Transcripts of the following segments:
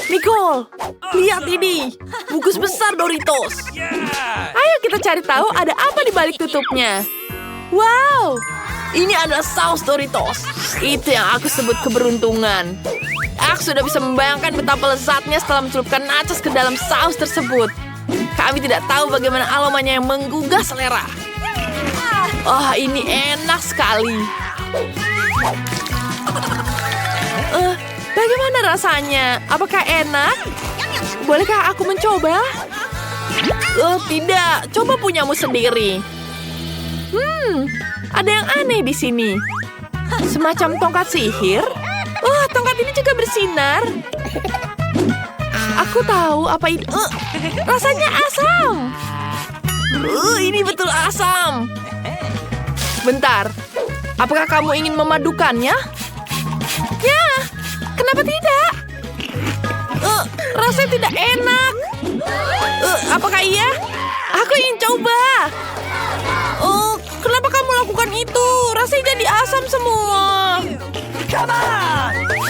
Nicole, lihat ini. Bungkus besar Doritos. Ayo kita cari tahu ada apa di balik tutupnya. Wow, ini adalah saus Doritos. Itu yang aku sebut keberuntungan. Aku sudah bisa membayangkan betapa lezatnya setelah mencelupkan nachos ke dalam saus tersebut. Kami tidak tahu bagaimana aromanya yang menggugah selera. Oh, ini enak sekali. Bagaimana rasanya? Apakah enak? Bolehkah aku mencoba? Oh, tidak. Coba punyamu sendiri. Ada yang aneh di sini. Semacam tongkat sihir. Oh, tongkat ini juga bersinar. Aku tahu apa ini. Rasanya asam. Ini betul asam. Bentar. Apakah kamu ingin memadukannya? Ya, kenapa tidak? Rasanya tidak enak. Apakah iya? Aku ingin coba. Kenapa kamu lakukan itu? Rasanya jadi asam semua.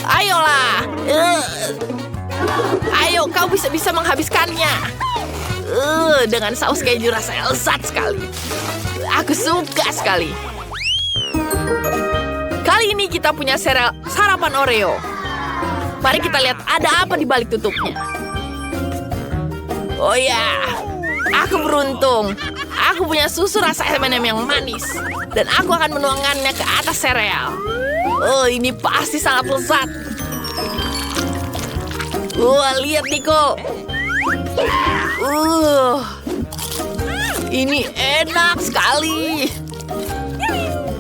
Ayolah. Ayo, kau bisa menghabiskannya. Dengan saus keju rasanya lezat sekali. Aku suka sekali. Kali ini kita punya sarapan Oreo. Mari kita lihat ada apa di balik tutupnya. Oh ya, aku beruntung. Aku punya susu rasa M&M yang manis. Dan aku akan menuangkannya ke atas sereal. Ini pasti sangat lezat. Lihat Nicole. Ini enak sekali.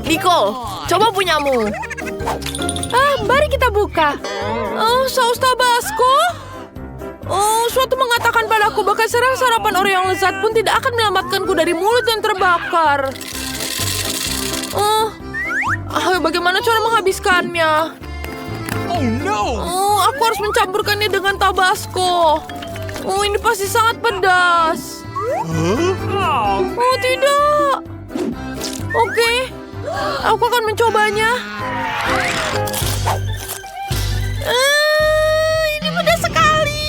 Nicole, coba punyamu. Mari kita buka. Saus Tabasco. Suatu mengatakan padaku bahkan sereal sarapan Oreo yang lezat pun tidak akan menyelamatkanku dari mulut yang terbakar. Bagaimana cara menghabiskannya? Oh no! Aku harus mencampurkannya dengan Tabasco. Ini pasti sangat pedas. Tidak. Oke, aku akan mencobanya. Ini pedas sekali.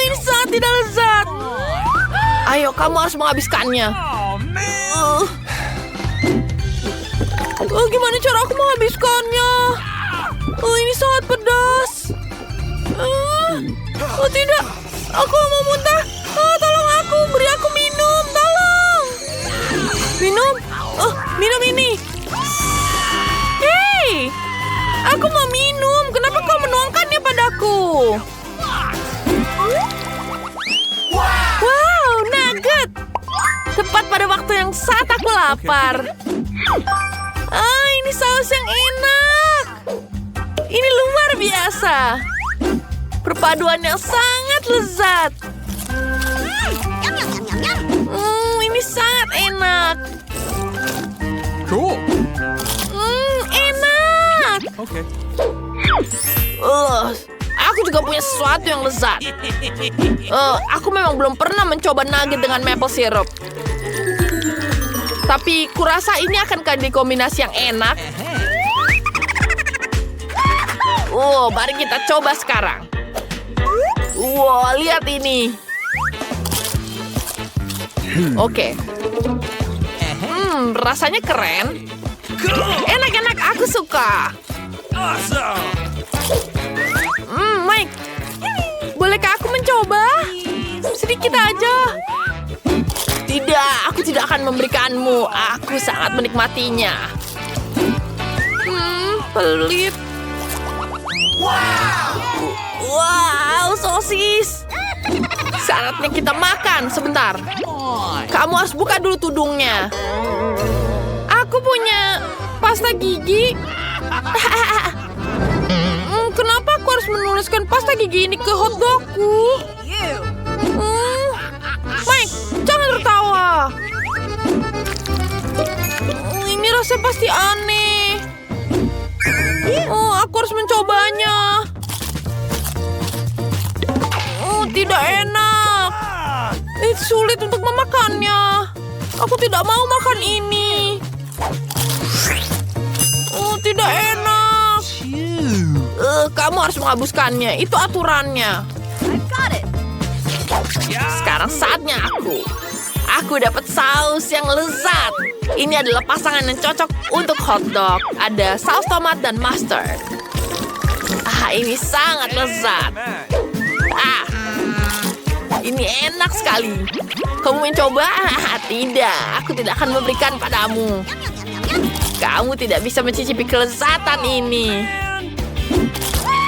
Ini sangat tidak lezat. Ayo, kamu harus menghabiskannya. Gimana cara aku menghabiskannya? Ini sangat pedas. Tidak, aku mau muntah. Tolong aku, beri aku minum, tolong. Minum? Minum ini. Hei, aku mau minum. Kenapa kau menuangkannya padaku? Wow, nugget. Tepat pada waktu yang saat aku lapar. Ini saus yang enak. Ini luar biasa. Perpaduan yang sangat lezat. Ini sangat enak. Cool. Enak. Okay. Aku juga punya sesuatu yang lezat. Aku memang belum pernah mencoba nugget dengan maple syrup. Tapi kurasa ini akan jadi kombinasi yang enak. Mari kita coba sekarang. Lihat ini. Oke. Rasanya keren. Enak-enak, aku suka. Awesome! Mike, bolehkah aku mencoba? Sedikit aja. Tidak, aku tidak akan memberikanmu. Aku sangat menikmatinya. Pelit. Wow, sosis. Saatnya kita makan. Sebentar. Kamu harus buka dulu tudungnya. Aku punya pasta gigi. Kenapa aku harus menuliskan pasta gigi ini ke hotdogku? Mike, jangan tertawa. Ini rasanya pasti aneh. Aku harus mencobanya. Tidak enak. Sulit untuk memakannya. Aku tidak mau makan ini. Tidak enak. kamu harus menghapuskannya. Itu aturannya. Sekarang saatnya aku. Aku dapat saus yang lezat. Ini adalah pasangan yang cocok untuk hotdog. Ada saus tomat dan mustard. Ini sangat lezat. Ini enak sekali. Kamu mencoba? Tidak, aku tidak akan memberikan padamu. Kamu tidak bisa mencicipi kelezatan ini.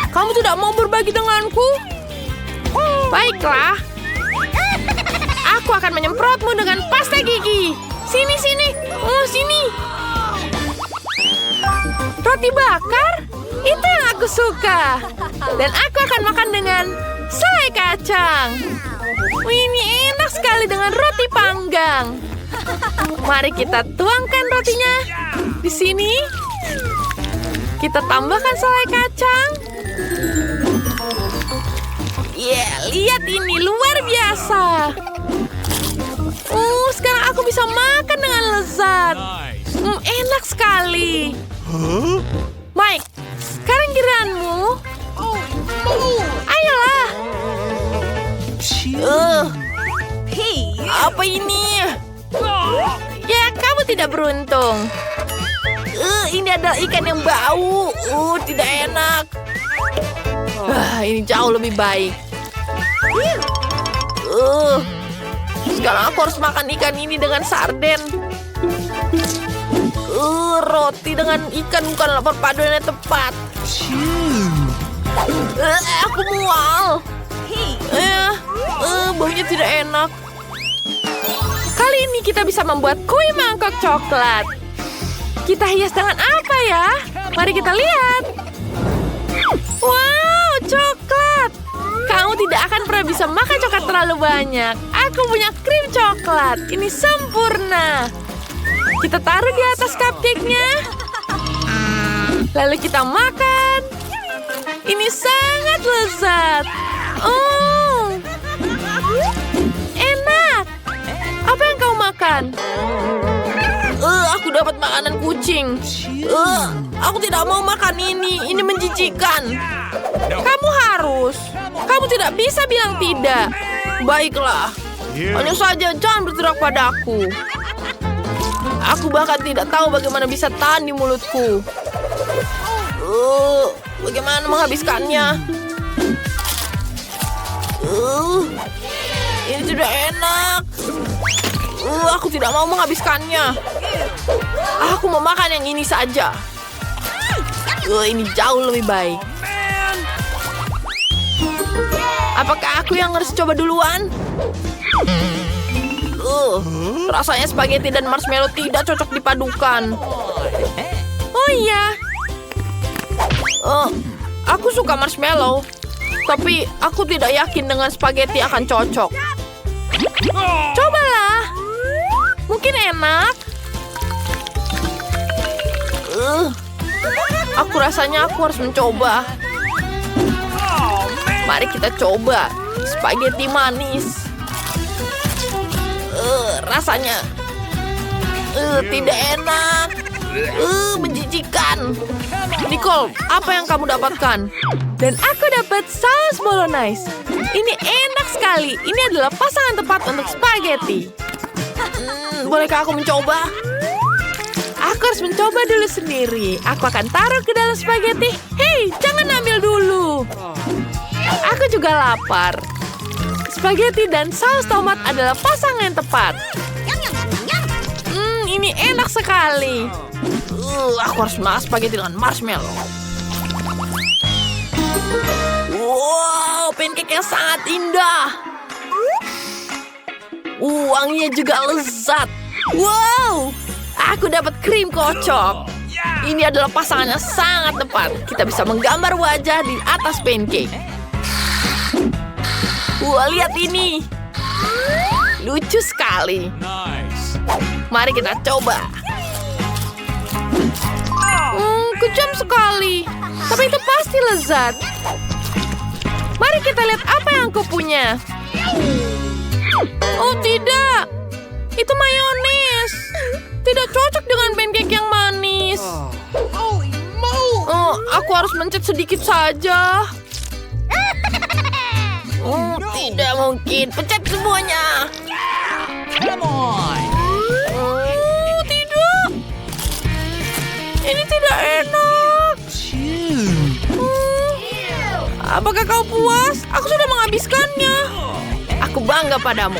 Kamu tidak mau berbagi denganku? Baiklah. Aku akan menyemprotmu dengan pasta gigi. Sini, sini. Oh, sini. Roti bakar? Itu yang aku suka. Dan aku akan makan dengan selai kacang. Ini enak sekali dengan roti panggang. Mari kita tuangkan rotinya di sini. Kita tambahkan selai kacang. Lihat ini, luar biasa. Sekarang aku bisa makan dengan lezat. Enak sekali. Mike, sekarang giliranmu. Ayolah. Apa ini? Ya, kamu tidak beruntung. Ini adalah ikan yang bau. Tidak enak. Ini jauh lebih baik. Sekarang aku harus makan ikan ini dengan sarden. Roti dengan ikan bukanlah perpaduan yang tepat. Aku mual. Baunya tidak enak. Kali ini kita bisa membuat kue mangkok coklat. Kita hias dengan apa ya? Mari kita lihat. Wow, coklat. Kamu tidak akan pernah bisa makan coklat terlalu banyak. Aku punya krim coklat. Ini sempurna. Kita taruh di atas cupcake-nya. Lalu kita makan. Ini sangat lezat. Enak. Apa yang kau makan? Aku dapat makanan kucing. Aku tidak mau makan ini. Ini menjijikan. Kamu harus. Kamu tidak bisa bilang tidak. Baiklah. Hanya saja jangan bergerak padaku. Aku bahkan tidak tahu bagaimana bisa tahan di mulutku. Bagaimana menghabiskannya? Ini tidak enak. Aku tidak mau menghabiskannya. Aku mau makan yang ini saja. Ini jauh lebih baik. Apakah aku yang harus coba duluan? Rasanya spaghetti dan marshmallow tidak cocok dipadukan. Oh iya. Aku suka marshmallow. Tapi aku tidak yakin dengan spaghetti akan cocok. Cobalah. Mungkin enak. Aku rasanya aku harus mencoba. Mari kita coba spaghetti manis. Rasanya tidak enak. Menjijikan. Nicole, apa yang kamu dapatkan? Dan aku dapat saus bolognese. Ini enak sekali. Ini adalah pasangan tepat untuk spaghetti. Bolehkah aku mencoba? Aku harus mencoba dulu sendiri. Aku akan taruh ke dalam spaghetti. Hei, jangan ambil dulu. Aku juga lapar. Spaghetti dan saus tomat adalah pasangan yang tepat. Ini enak sekali. Aku harus makan spaghetti dengan marshmallow. Wow, pancake yang sangat indah. Wanginya juga lezat. Wow, aku dapat krim kocok. Ini adalah pasangan yang sangat tepat. Kita bisa menggambar wajah di atas pancake. Wah, lihat ini. Lucu sekali. Mari kita coba. Kejam sekali. Tapi itu pasti lezat. Mari kita lihat apa yang aku punya. Oh tidak. Itu mayones. Tidak cocok dengan pancake yang manis. Oh, aku harus mencet sedikit saja. Oh, tidak mungkin. Pencet semuanya. Come on. Oh, tidak. Ini tidak enak. Apakah kau puas? Aku sudah menghabiskannya. Aku bangga padamu.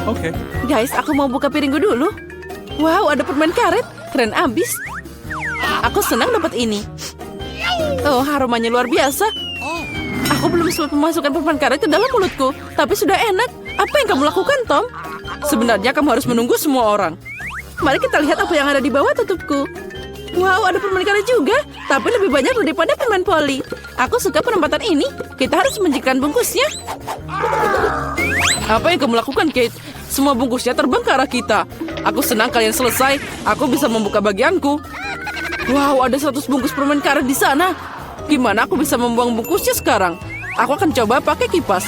Okay. Guys, aku mau buka piringku dulu. Wow, ada permen karet. Keren abis. Aku senang dapat ini. Oh, aromanya luar biasa. Aku belum sempat memasukkan permen karet ke dalam mulutku. Tapi sudah enak. Apa yang kamu lakukan, Tom? Sebenarnya kamu harus menunggu semua orang. Mari kita lihat apa yang ada di bawah tutupku. Wow, ada permen karet juga. Tapi lebih banyak daripada permen poli. Aku suka penempatan ini. Kita harus menjadikan bungkusnya. Apa yang kamu lakukan, Kate? Semua bungkusnya terbang ke arah kita. Aku senang kalian selesai. Aku bisa membuka bagianku. Wow, ada 100 bungkus permen karet di sana. Gimana aku bisa membuang bungkusnya sekarang? Aku akan coba pakai kipas.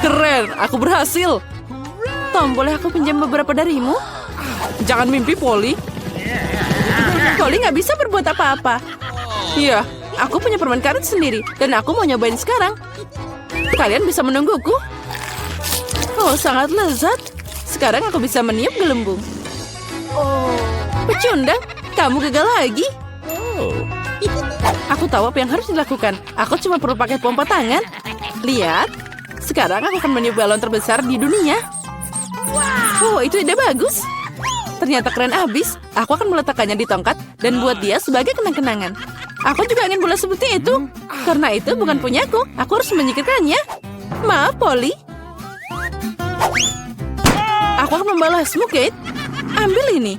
Keren, aku berhasil. Tom, boleh aku pinjam beberapa darimu? Jangan mimpi, Polly. Polly nggak bisa berbuat apa-apa. Iya, aku punya permen karet sendiri. Dan aku mau nyobain sekarang. Kalian bisa menungguku? Oh, sangat lezat. Sekarang aku bisa meniup gelembung. Pecundang, kamu gagal lagi. Aku tahu apa yang harus dilakukan. Aku cuma perlu pakai pompa tangan. Lihat, sekarang aku akan meniup balon terbesar di dunia. Oh, itu ide bagus. Ternyata keren abis. Aku akan meletakkannya di tongkat dan buat dia sebagai kenang-kenangan. Aku juga ingin bola seperti itu. Karena itu bukan punyaku. Aku harus menyingkirkannya. Maaf, Polly. Aku akan membalasmu, Kate. Ambil ini.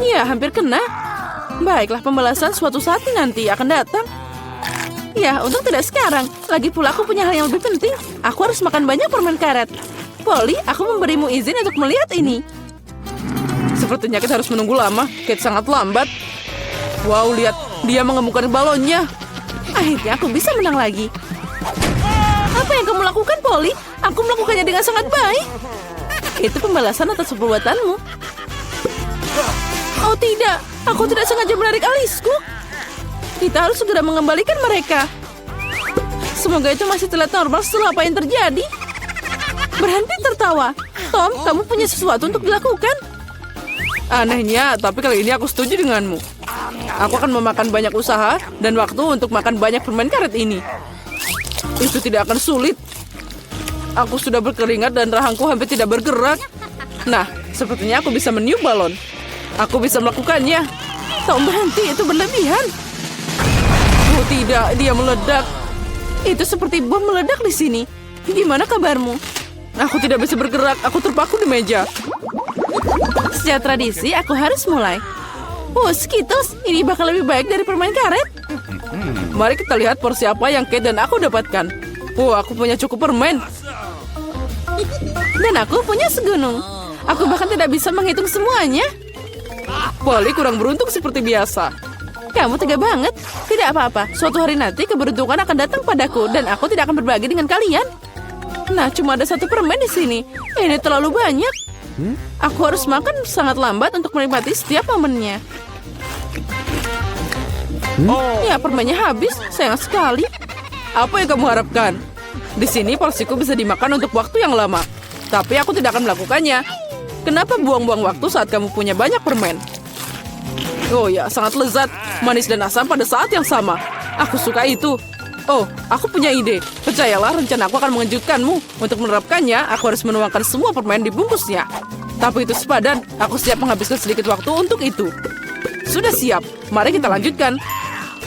Ya, hampir kena. Baiklah, pembalasan suatu saat nanti akan datang. Ya, untung tidak sekarang. Lagi pula aku punya hal yang lebih penting. Aku harus makan banyak permen karet. Polly, aku memberimu izin untuk melihat ini. Sepertinya kita harus menunggu lama. Kate sangat lambat. Wow, lihat. Dia mengemukkan balonnya. Akhirnya aku bisa menang lagi. Apa yang kamu lakukan, Polly? Aku melakukannya dengan sangat baik. Itu pembalasan atas perbuatanmu. Oh tidak, aku tidak sengaja menarik alisku. Kita harus segera mengembalikan mereka. Semoga itu masih terlihat normal setelah apa yang terjadi. Berhenti tertawa. Tom, kamu punya sesuatu untuk dilakukan. Anehnya, tapi kali ini aku setuju denganmu. Aku akan memakan banyak usaha dan waktu untuk makan banyak permen karet ini. Itu tidak akan sulit. Aku sudah berkeringat dan rahangku hampir tidak bergerak. Nah, sepertinya aku bisa meniup balon. Aku bisa melakukannya. Tom, berhenti, itu berlebihan. Oh tidak, dia meledak. Itu seperti bom meledak di sini. Gimana kabarmu? Aku tidak bisa bergerak, aku terpaku di meja. Sejak tradisi, aku harus mulai. Oh, Skittles, ini bakal lebih baik dari permen karet. Mari kita lihat porsi apa yang Kate dan aku dapatkan. Oh, aku punya cukup permen. Dan aku punya segunung. Aku bahkan tidak bisa menghitung semuanya. Polly kurang beruntung seperti biasa. Kamu tega banget. Tidak apa-apa, suatu hari nanti keberuntungan akan datang padaku dan aku tidak akan berbagi dengan kalian. Nah, cuma ada 1 permen di sini. Ini terlalu banyak. Aku harus makan sangat lambat untuk menikmati setiap momennya. Ya, permennya habis. Sayang sekali. Apa yang kamu harapkan? Di sini porsiku bisa dimakan untuk waktu yang lama. Tapi aku tidak akan melakukannya. Kenapa buang-buang waktu saat kamu punya banyak permen? Oh ya, sangat lezat. Manis dan asam pada saat yang sama. Aku suka itu. Oh, aku punya ide. Percayalah, rencana aku akan mengejutkanmu. Untuk menerapkannya, aku harus menuangkan semua permen di bungkusnya. Tapi itu sepadan. Aku siap menghabiskan sedikit waktu untuk itu. Sudah siap. Mari kita lanjutkan.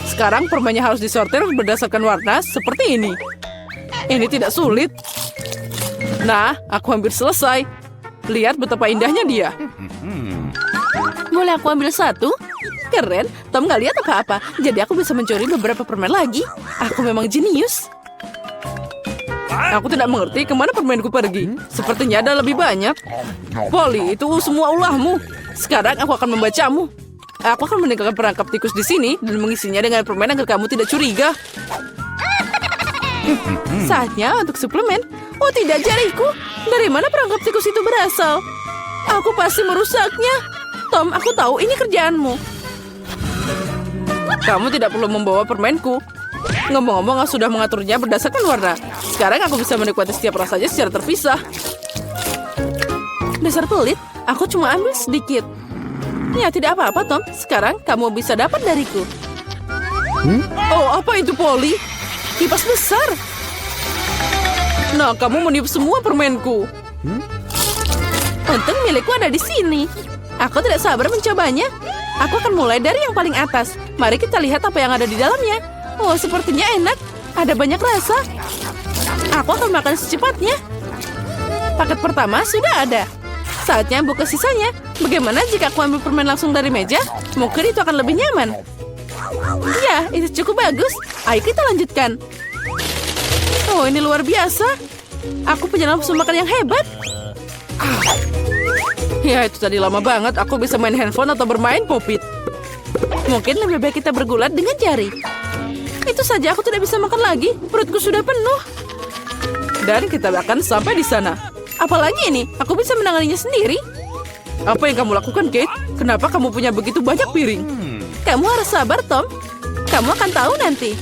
Sekarang permennya harus disortir berdasarkan warna seperti ini. Ini tidak sulit. Nah, aku hampir selesai. Lihat betapa indahnya dia. Boleh aku ambil 1? Keren, Tom nggak lihat apa-apa. Jadi aku bisa mencuri beberapa permen lagi. Aku memang jenius. Aku tidak mengerti kemana permenku pergi. Sepertinya ada lebih banyak. Polly, itu semua ulahmu. Sekarang aku akan membacamu. Aku akan meninggalkan perangkap tikus di sini dan mengisinya dengan permen agar kamu tidak curiga. Saatnya untuk suplemen. Oh tidak, jariku. Dari mana perangkap tikus itu berasal? Aku pasti merusaknya. Tom, aku tahu ini kerjaanmu. Kamu tidak perlu membawa permenku. Ngomong-ngomong, aku sudah mengaturnya berdasarkan warna. Sekarang aku bisa menikmati setiap rasanya secara terpisah. Dasar pelit, aku cuma ambil sedikit. Ya, tidak apa-apa, Tom. Sekarang kamu bisa dapat dariku. Oh, apa itu, Polly? Kipas besar. Nah, kamu meniup semua permenku. Untung milikku ada di sini. Aku tidak sabar mencobanya. Aku akan mulai dari yang paling atas. Mari kita lihat apa yang ada di dalamnya. Oh, sepertinya enak. Ada banyak rasa. Aku akan makan secepatnya. Paket pertama sudah ada. Saatnya buka sisanya. Bagaimana jika aku ambil permen langsung dari meja? Mungkin itu akan lebih nyaman. Ya, itu cukup bagus. Ayo kita lanjutkan. Oh, ini luar biasa. Aku punya nafsu makan yang hebat. Ya, itu tadi lama banget. Aku bisa main handphone atau bermain popit. Mungkin lebih baik kita bergulat dengan jari. Itu saja, aku tidak bisa makan lagi. Perutku sudah penuh. Dan kita akan sampai di sana. Apalagi ini, aku bisa menanganinya sendiri. Apa yang kamu lakukan, Kate? Kenapa kamu punya begitu banyak piring? Kamu harus sabar, Tom. Kamu akan tahu nanti.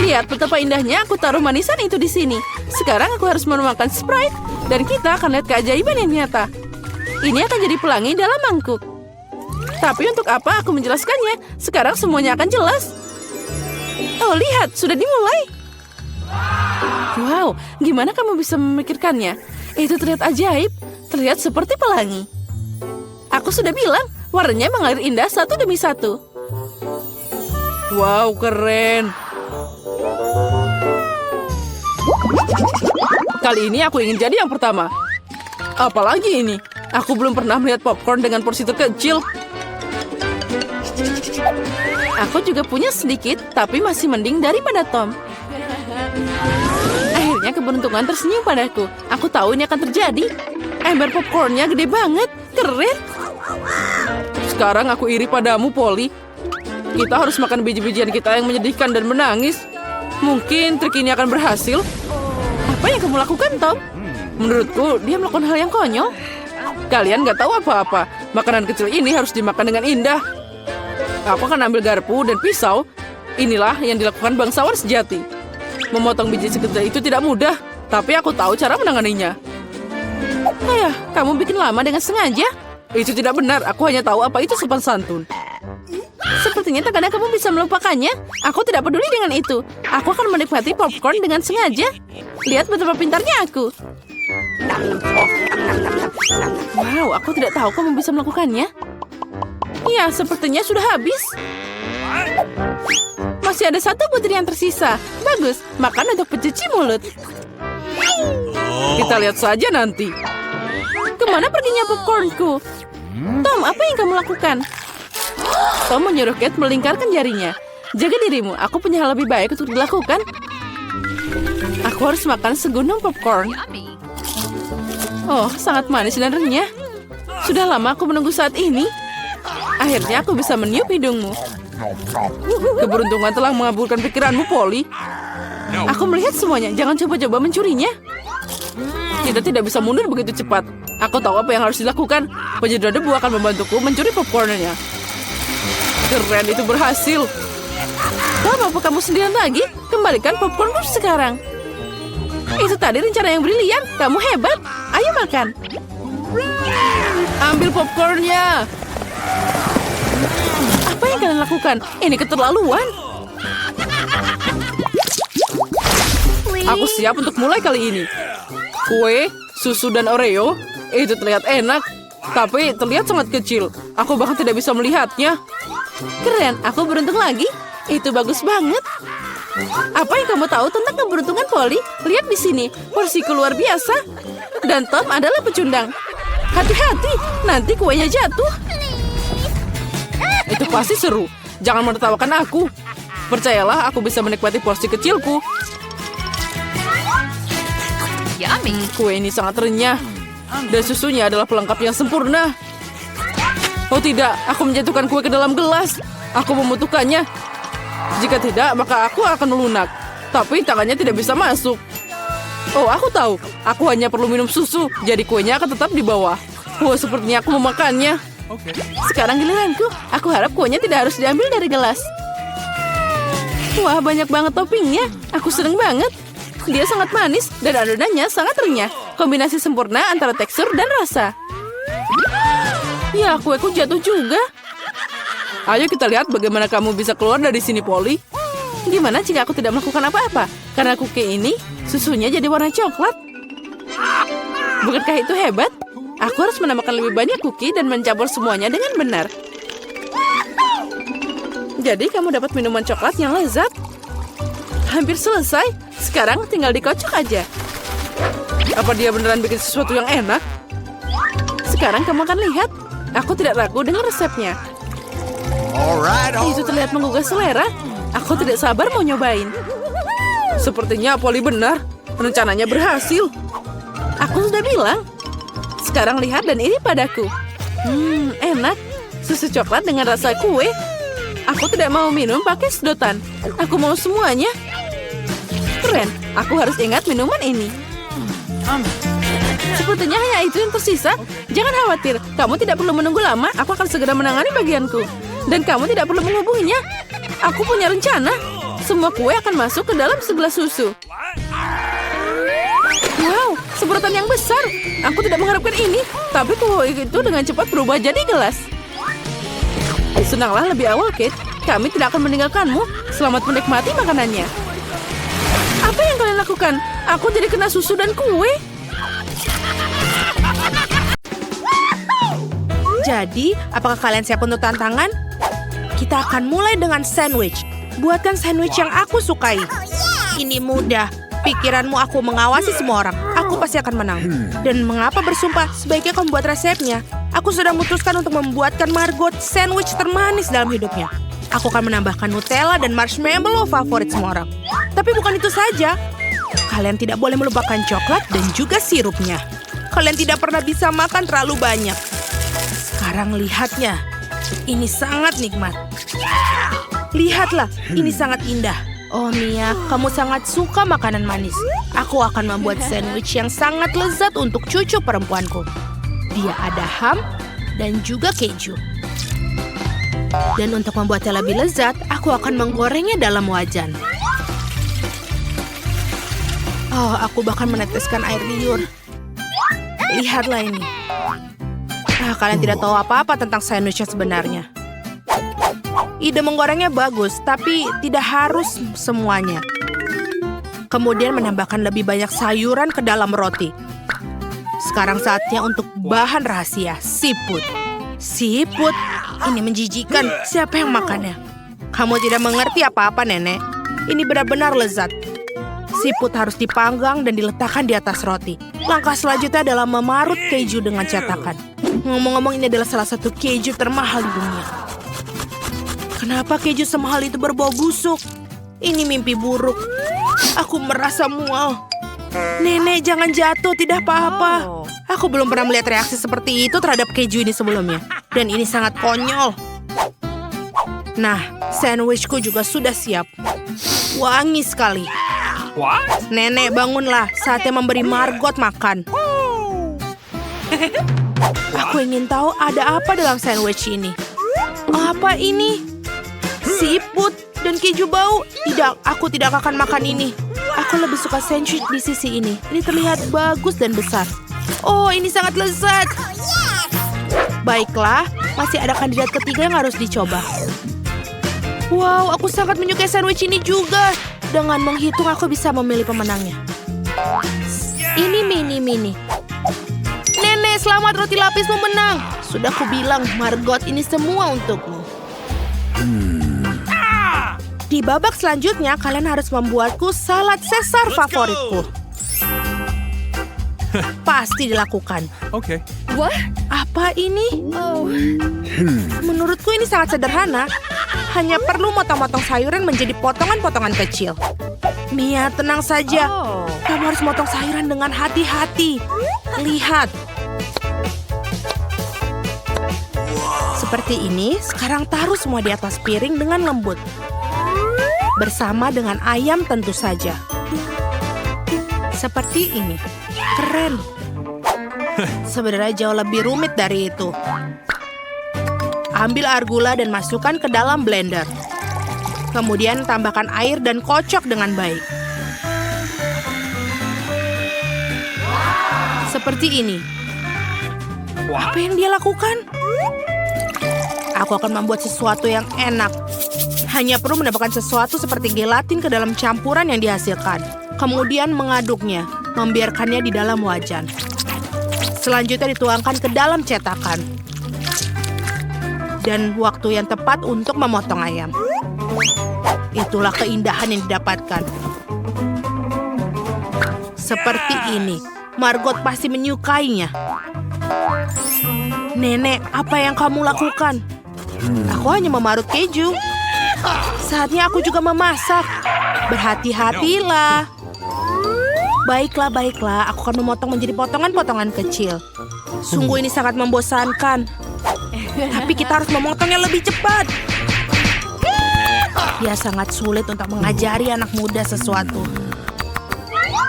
Lihat betapa indahnya aku taruh manisan itu di sini. Sekarang aku harus menuangkan Sprite. Dan kita akan lihat keajaiban yang nyata. Ini akan jadi pelangi dalam mangkuk. Tapi untuk apa aku menjelaskannya? Sekarang semuanya akan jelas. Oh, lihat, sudah dimulai. Wow, gimana kamu bisa memikirkannya? Itu terlihat ajaib. Terlihat seperti pelangi. Aku sudah bilang, warnanya mengalir indah satu demi satu. Wow, keren. Kali ini aku ingin jadi yang pertama. Apalagi ini? Aku belum pernah melihat popcorn dengan porsi terkecil. Aku juga punya sedikit, tapi masih mending daripada Tom. Akhirnya keberuntungan tersenyum padaku. Aku tahu ini akan terjadi. Ember popcornnya gede banget. Keren. Sekarang aku iri padamu, Polly. Kita harus makan biji-bijian kita yang menyedihkan dan menangis. Mungkin trik ini akan berhasil. Apa yang kamu lakukan, Tom? Menurutku, dia melakukan hal yang konyol. Kalian gak tahu apa-apa. Makanan kecil ini harus dimakan dengan indah. Aku akan ambil garpu dan pisau. Inilah yang dilakukan bangsawan sejati. Memotong biji sekecil itu tidak mudah, tapi aku tahu cara menanganinya. Ayah, kamu bikin lama dengan sengaja? Itu tidak benar, aku hanya tahu apa itu sopan santun. Sepertinya terkadang kamu bisa melupakannya. Aku tidak peduli dengan itu. Aku akan menikmati popcorn dengan sengaja. Lihat betapa pintarnya aku. Wow, aku tidak tahu kamu bisa melakukannya. Ya, sepertinya sudah habis. Masih ada satu butir yang tersisa. Bagus, makan untuk pencuci mulut. Kita lihat saja nanti. Kemana perginya popcornku? Tom, apa yang kamu lakukan? Tom menyuruh Kate melingkarkan jarinya. Jaga dirimu, aku punya hal lebih baik untuk dilakukan. Aku harus makan segunung popcorn. Oh, sangat manis dan renyah. Sudah lama aku menunggu saat ini. Akhirnya aku bisa meniup hidungmu. Keberuntungan telah mengabulkan pikiranmu, Polly. Aku melihat semuanya, jangan coba-coba mencurinya. Kita tidak bisa mundur begitu cepat. Aku tahu apa yang harus dilakukan. Penyedot debu akan membantuku mencuri popcornnya. Keren, itu berhasil. Tom, apa kamu sendirian lagi? Kembalikan popcornku sekarang. Itu tadi rencana yang brilian. Kamu hebat. Ayo makan. Ambil popcornnya. Apa yang kalian lakukan? Ini keterlaluan. Aku siap untuk mulai kali ini. Kue, susu, dan Oreo. Itu terlihat enak. Tapi terlihat sangat kecil. Aku bahkan tidak bisa melihatnya. Keren, aku beruntung lagi. Itu bagus banget. Apa yang kamu tahu tentang keberuntungan, Polly? Lihat di sini, porsiku luar biasa. Dan Tom adalah pecundang. Hati-hati, nanti kuenya jatuh. Itu pasti seru. Jangan menertawakan aku. Percayalah, aku bisa menikmati porsi kecilku. Yummy. Kue ini sangat renyah. Dan susunya adalah pelengkap yang sempurna. Oh tidak, aku menjatuhkan kue ke dalam gelas. Aku membutuhkannya. Jika tidak, maka aku akan melunak. Tapi tangannya tidak bisa masuk. Oh, aku tahu. Aku hanya perlu minum susu, jadi kuenya akan tetap di bawah. Oh, sepertinya aku memakannya. Sekarang giliranku. Aku harap kuenya tidak harus diambil dari gelas. Wah, banyak banget toppingnya. Aku seneng banget. Dia sangat manis dan adonannya sangat renyah. Kombinasi sempurna antara tekstur dan rasa. Ya, kueku jatuh juga. Ayo kita lihat bagaimana kamu bisa keluar dari sini, Polly. Gimana jika aku tidak melakukan apa-apa? Karena cookie ini, susunya jadi warna coklat. Bukankah itu hebat? Aku harus menambahkan lebih banyak cookie dan mencampur semuanya dengan benar. Jadi kamu dapat minuman coklat yang lezat. Hampir selesai. Sekarang tinggal dikocok aja. Apa dia beneran bikin sesuatu yang enak? Sekarang kamu akan lihat. Aku tidak ragu dengan resepnya. Itu terlihat menggugah selera. Aku tidak sabar mau nyobain. Sepertinya Polly benar. Rencananya berhasil. Aku sudah bilang. Sekarang lihat dan iri padaku. Enak. Susu coklat dengan rasa kue. Aku tidak mau minum pakai sedotan. Aku mau semuanya. Keren. Aku harus ingat minuman ini. Sepertinya hanya itu yang tersisa. Jangan khawatir. Kamu tidak perlu menunggu lama. Aku akan segera menangani bagianku. Dan kamu tidak perlu menghubunginya. Aku punya rencana. Semua kue akan masuk ke dalam segelas susu. Wow, semprotan yang besar. Aku tidak mengharapkan ini. Tapi kue itu dengan cepat berubah jadi gelas. Senanglah lebih awal, Kate. Kami tidak akan meninggalkanmu. Selamat menikmati makanannya. Apa yang kalian lakukan? Aku jadi kena susu dan kue. Jadi, apakah kalian siap untuk tantangan? Kita akan mulai dengan sandwich. Buatkan sandwich yang aku sukai. Ini mudah. Pikiranmu aku mengawasi semua orang. Aku pasti akan menang. Dan mengapa bersumpah? Sebaiknya kamu buat resepnya. Aku sudah memutuskan untuk membuatkan Margot sandwich termanis dalam hidupnya. Aku akan menambahkan Nutella dan marshmallow favorit semua orang. Tapi bukan itu saja. Kalian tidak boleh melupakan coklat dan juga sirupnya. Kalian tidak pernah bisa makan terlalu banyak. Sekarang lihatnya. Ini sangat nikmat. Lihatlah, ini sangat indah. Oh Mia, kamu sangat suka makanan manis. Aku akan membuat sandwich yang sangat lezat untuk cucu perempuanku. Dia ada ham dan juga keju. Dan untuk membuatnya lebih lezat, aku akan menggorengnya dalam wajan. Oh, aku bahkan meneteskan air liur. Lihatlah ini. Kalian tidak tahu apa-apa tentang sandwich yang sebenarnya. Ide menggorengnya bagus, tapi tidak harus semuanya. Kemudian menambahkan lebih banyak sayuran ke dalam roti. Sekarang saatnya untuk bahan rahasia, siput. Siput? Ini menjijikan. Siapa yang makannya? Kamu tidak mengerti apa-apa, Nenek. Ini benar-benar lezat. Siput harus dipanggang dan diletakkan di atas roti. Langkah selanjutnya adalah memarut keju dengan cetakan. Ngomong-ngomong, ini adalah salah satu keju termahal di dunia. Kenapa keju semahal itu berbau busuk? Ini mimpi buruk. Aku merasa mual. Nenek, jangan jatuh, tidak apa-apa. Aku belum pernah melihat reaksi seperti itu terhadap keju ini sebelumnya. Dan ini sangat konyol. Nah, sandwichku juga sudah siap. Wangi sekali. Nenek, bangunlah. Saatnya memberi Margot makan. Aku ingin tahu ada apa dalam sandwich ini. Apa ini? Siput dan keju bau. Tidak, aku tidak akan makan ini. Aku lebih suka sandwich di sisi ini. Ini terlihat bagus dan besar. Oh, ini sangat lezat. Baiklah, masih ada kandidat ketiga yang harus dicoba. Wow, aku sangat menyukai sandwich ini juga. Dengan menghitung, aku bisa memilih pemenangnya. Ini mini. Nenek, selamat, roti lapismu menang. Sudah kubilang, Margot, ini semua untukmu. Di babak selanjutnya, kalian harus membuatku salad Caesar favoritku. Pasti dilakukan. Oke. Wah, apa ini? Menurutku ini sangat sederhana. Hanya perlu motong-motong sayuran menjadi potongan-potongan kecil. Mia, tenang saja. Kamu harus motong sayuran dengan hati-hati. Lihat. Seperti ini, sekarang taruh semua di atas piring dengan lembut. Bersama dengan ayam tentu saja. Seperti ini. Keren. Sebenarnya jauh lebih rumit dari itu. Ambil air gula dan masukkan ke dalam blender. Kemudian tambahkan air dan kocok dengan baik. Seperti ini. Apa yang dia lakukan? Aku akan membuat sesuatu yang enak. Hanya perlu menambahkan sesuatu seperti gelatin ke dalam campuran yang dihasilkan. Kemudian mengaduknya, membiarkannya di dalam wajan. Selanjutnya dituangkan ke dalam cetakan. Dan waktu yang tepat untuk memotong ayam. Itulah keindahan yang didapatkan. Seperti ini. Margot pasti menyukainya. Nenek, apa yang kamu lakukan? Aku hanya memarut keju. Saatnya aku juga memasak. Berhati-hatilah. Baiklah. Aku akan memotong menjadi potongan-potongan kecil. Sungguh ini sangat membosankan. Tapi kita harus memotongnya lebih cepat. Ya, sangat sulit untuk mengajari anak muda sesuatu.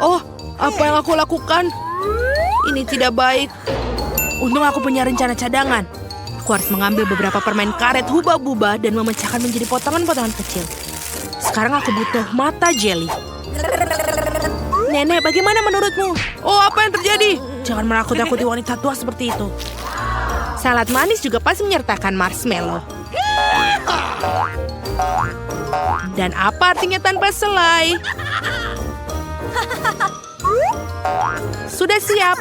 Oh, apa yang aku lakukan? Ini tidak baik. Untung aku punya rencana cadangan. Aku harus mengambil beberapa permen karet hubah-bubah dan memecahkan menjadi potongan-potongan kecil. Sekarang aku butuh mata jelly. Nenek, bagaimana menurutmu? Oh, apa yang terjadi? Jangan menakut-nakuti wanita tua seperti itu. Salad manis juga pasti menyertakan marshmallow. Dan apa artinya tanpa selai? Sudah siap.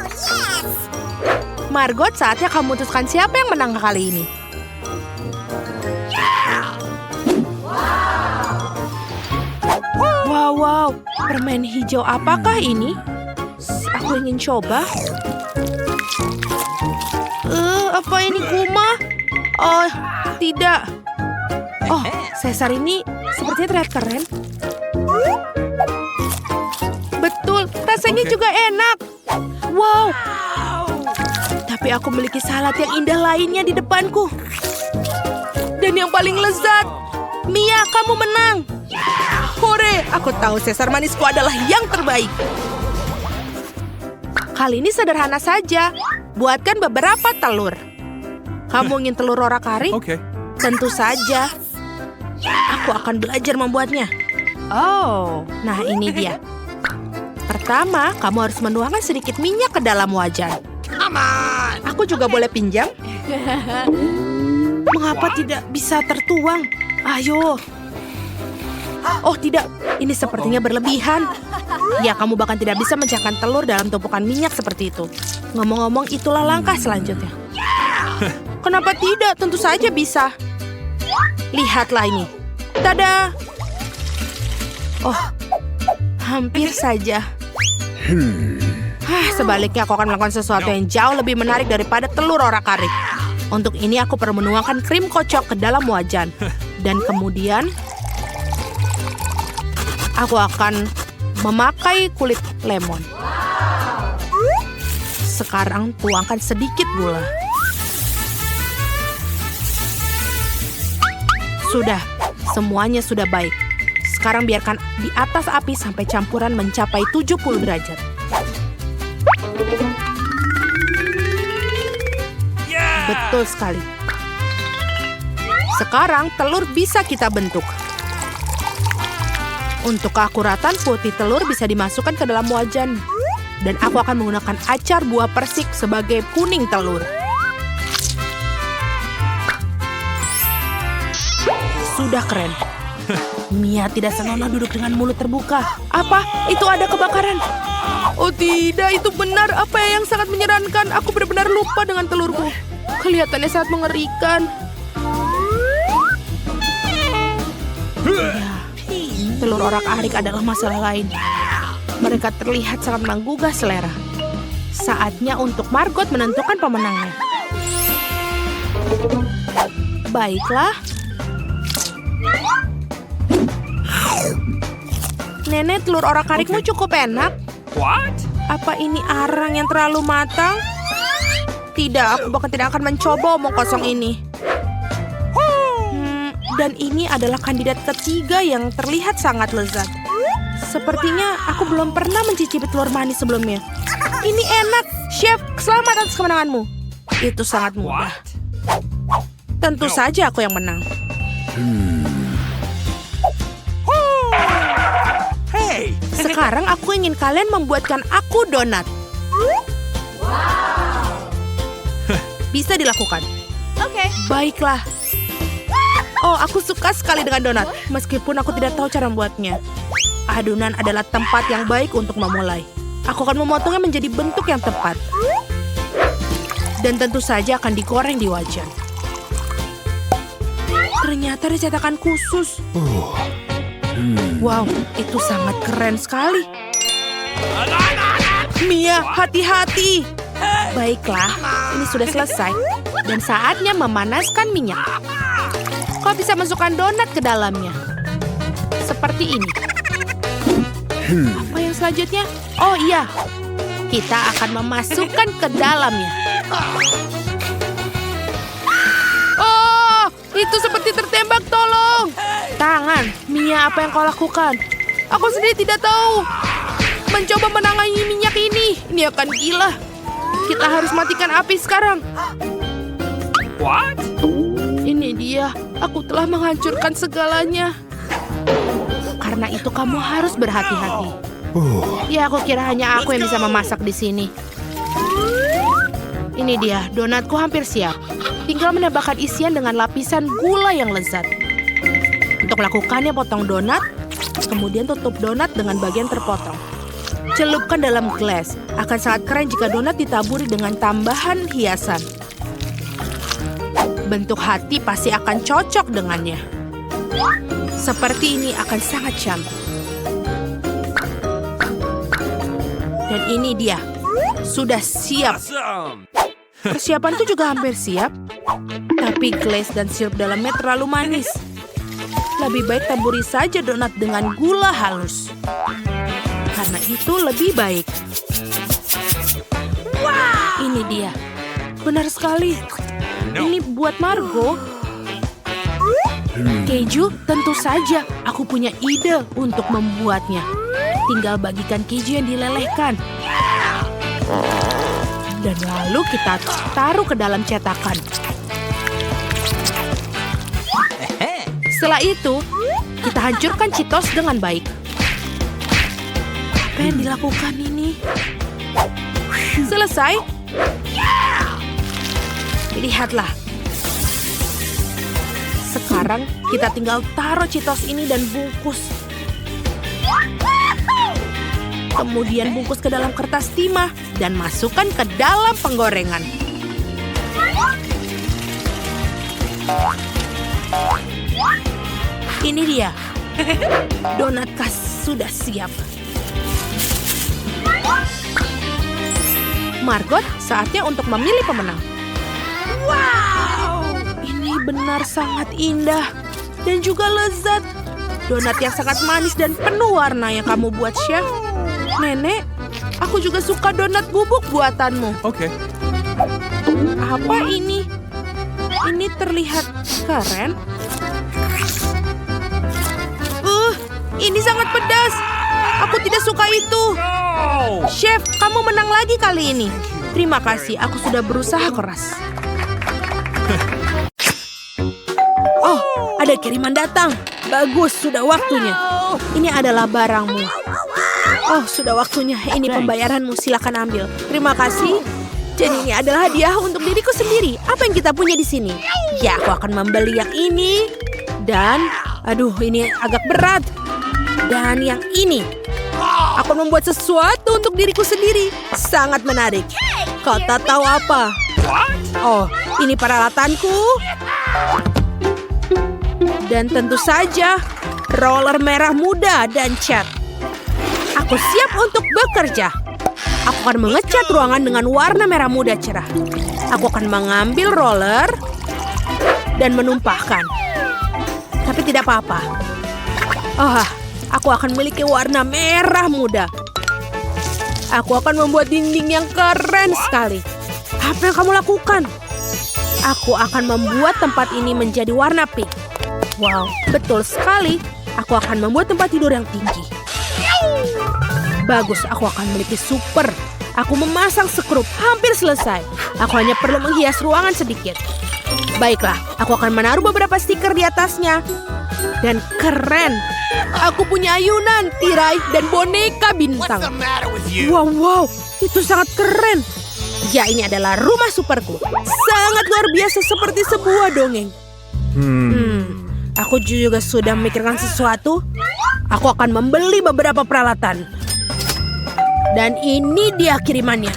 Margot, saatnya kamu memutuskan siapa yang menang kali ini. Wow. Permen hijau apakah ini? Aku ingin coba. Apa ini kuma? Oh, tidak. Oh, Caesar ini sepertinya terlihat keren. Betul, rasanya juga enak. Wow. Tapi aku memiliki salad yang indah lainnya di depanku. Dan yang paling lezat. Mia, kamu menang. Hore, aku tahu Caesar manisku adalah yang terbaik. Kali ini sederhana saja. Buatkan beberapa telur. Kamu ingin telur orak-arik? Okay. Tentu saja. Aku akan belajar membuatnya. Oh, Nah, ini dia. Pertama, kamu harus menuangkan sedikit minyak ke dalam wajan. Aku juga boleh pinjam? Mengapa tidak bisa tertuang? Ayo. Oh, tidak. Ini sepertinya berlebihan. Ya, kamu bahkan tidak bisa mencahkan telur dalam tumpukan minyak seperti itu. Ngomong-ngomong, itulah langkah selanjutnya. Kenapa tidak? Tentu saja bisa. Lihatlah ini. Tada! Oh, hampir saja. Sebaliknya aku akan melakukan sesuatu yang jauh lebih menarik daripada telur orak-arik. Untuk ini aku perlu menuangkan krim kocok ke dalam wajan. Dan kemudian aku akan memakai kulit lemon. Sekarang tuangkan sedikit gula. Sudah, semuanya sudah baik. Sekarang biarkan di atas api sampai campuran mencapai 70 derajat. Betul sekali. Sekarang telur bisa kita bentuk. Untuk keakuratan, putih telur bisa dimasukkan ke dalam wajan. Dan aku akan menggunakan acar buah persik sebagai kuning telur. Sudah keren. Mia tidak senonoh duduk dengan mulut terbuka. Apa? Itu ada kebakaran. Oh tidak, itu benar. Apa yang sangat menyerankan. Aku benar-benar lupa dengan telurku. Kelihatannya sangat mengerikan. Ya, telur orak-arik adalah masalah lain. Mereka terlihat sangat menggugah selera. Saatnya untuk Margot menentukan pemenangnya. Baiklah. Nenek, telur orak-arikmu cukup enak. What? Apa ini arang yang terlalu matang? Tidak, aku bahkan tidak akan mencoba omong kosong ini. Dan ini adalah kandidat ketiga yang terlihat sangat lezat. Sepertinya aku belum pernah mencicipi telur manis sebelumnya. Ini enak. Chef, selamat atas kemenanganmu. Itu sangat mudah. Tentu saja aku yang menang. Hey! Sekarang aku ingin kalian membuatkan aku donat. Bisa dilakukan. Oke. Baiklah. Oh, aku suka sekali dengan donat, meskipun aku tidak tahu cara membuatnya. Adonan adalah tempat yang baik untuk memulai. Aku akan memotongnya menjadi bentuk yang tepat. Dan tentu saja akan digoreng di wajan. Ternyata ada cetakan khusus. Wow, itu sangat keren sekali. Mia, hati-hati. Baiklah, ini sudah selesai. Dan saatnya memanaskan minyak. Kau bisa masukkan donat ke dalamnya. Seperti ini. Apa yang selanjutnya? Oh iya, kita akan memasukkan ke dalamnya. Oh, itu seperti tertembak, tolong. Tangan, Mia, apa yang kau lakukan? Aku sendiri tidak tahu. Mencoba menangani minyak ini akan gila. Kita harus matikan api sekarang. What? Ini dia, aku telah menghancurkan segalanya. Karena itu kamu harus berhati-hati. Ya, aku kira hanya aku yang bisa memasak di sini. Ini dia, donatku hampir siap. Tinggal menambahkan isian dengan lapisan gula yang lezat. Untuk melakukannya, potong donat, kemudian tutup donat dengan bagian terpotong. Celupkan dalam gelas. Akan sangat keren jika donat ditaburi dengan tambahan hiasan. Bentuk hati pasti akan cocok dengannya. Seperti ini akan sangat cantik. Dan ini dia, sudah siap. Awesome! Persiapanku juga hampir siap. Tapi glaze dan sirup dalamnya terlalu manis. Lebih baik taburi saja donat dengan gula halus. Karena itu lebih baik. Ini dia. Benar sekali. Ini buat Margo. Keju, tentu saja. Aku punya ide untuk membuatnya. Tinggal bagikan keju yang dilelehkan. Dan lalu kita taruh ke dalam cetakan. Setelah itu, kita hancurkan Cheetos dengan baik. Apa yang dilakukan ini? Selesai? Lihatlah. Sekarang kita tinggal taruh Cheetos ini dan bungkus. Kemudian bungkus ke dalam kertas timah dan masukkan ke dalam penggorengan. Ini dia. Donat khas sudah siap. Margot, saatnya untuk memilih pemenang. Wow! Ini benar sangat indah dan juga lezat. Donat yang sangat manis dan penuh warna yang kamu buat, Chef. Nenek, aku juga suka donat bubuk buatanmu. Okay. Apa ini? Ini terlihat keren. Ini sangat pedas. Aku tidak suka itu. Oh! Chef, kamu menang lagi kali ini. Terima kasih, aku sudah berusaha keras. Oh, ada kiriman datang. Bagus, sudah waktunya. Ini adalah barangmu. Oh, sudah waktunya. Ini pembayaranmu, silakan ambil. Terima kasih. Jadi ini adalah hadiah untuk diriku sendiri. Apa yang kita punya di sini? Ya, aku akan membeli yang ini. Dan, aduh, ini agak berat. Dan yang ini. Aku membuat sesuatu untuk diriku sendiri. Sangat menarik. Kau tak tahu apa? Oh, ini peralatanku. Dan tentu saja, roller merah muda dan cat. Aku siap untuk bekerja. Aku akan mengecat ruangan dengan warna merah muda cerah. Aku akan mengambil roller dan menumpahkan. Tapi tidak apa-apa. Oh, aku akan memiliki warna merah muda. Aku akan membuat dinding yang keren sekali. Apa yang kamu lakukan? Aku akan membuat tempat ini menjadi warna pink. Wow, betul sekali. Aku akan membuat tempat tidur yang tinggi. Bagus, aku akan memiliki super. Aku memasang skrup, hampir selesai. Aku hanya perlu menghias ruangan sedikit. Baiklah, aku akan menaruh beberapa stiker di atasnya. Dan keren. Aku punya ayunan, tirai, dan boneka bintang. Wow, itu sangat keren. Ya, ini adalah rumah superku. Sangat luar biasa seperti sebuah dongeng. Aku juga sudah memikirkan sesuatu. Aku akan membeli beberapa peralatan. Dan ini dia kirimannya.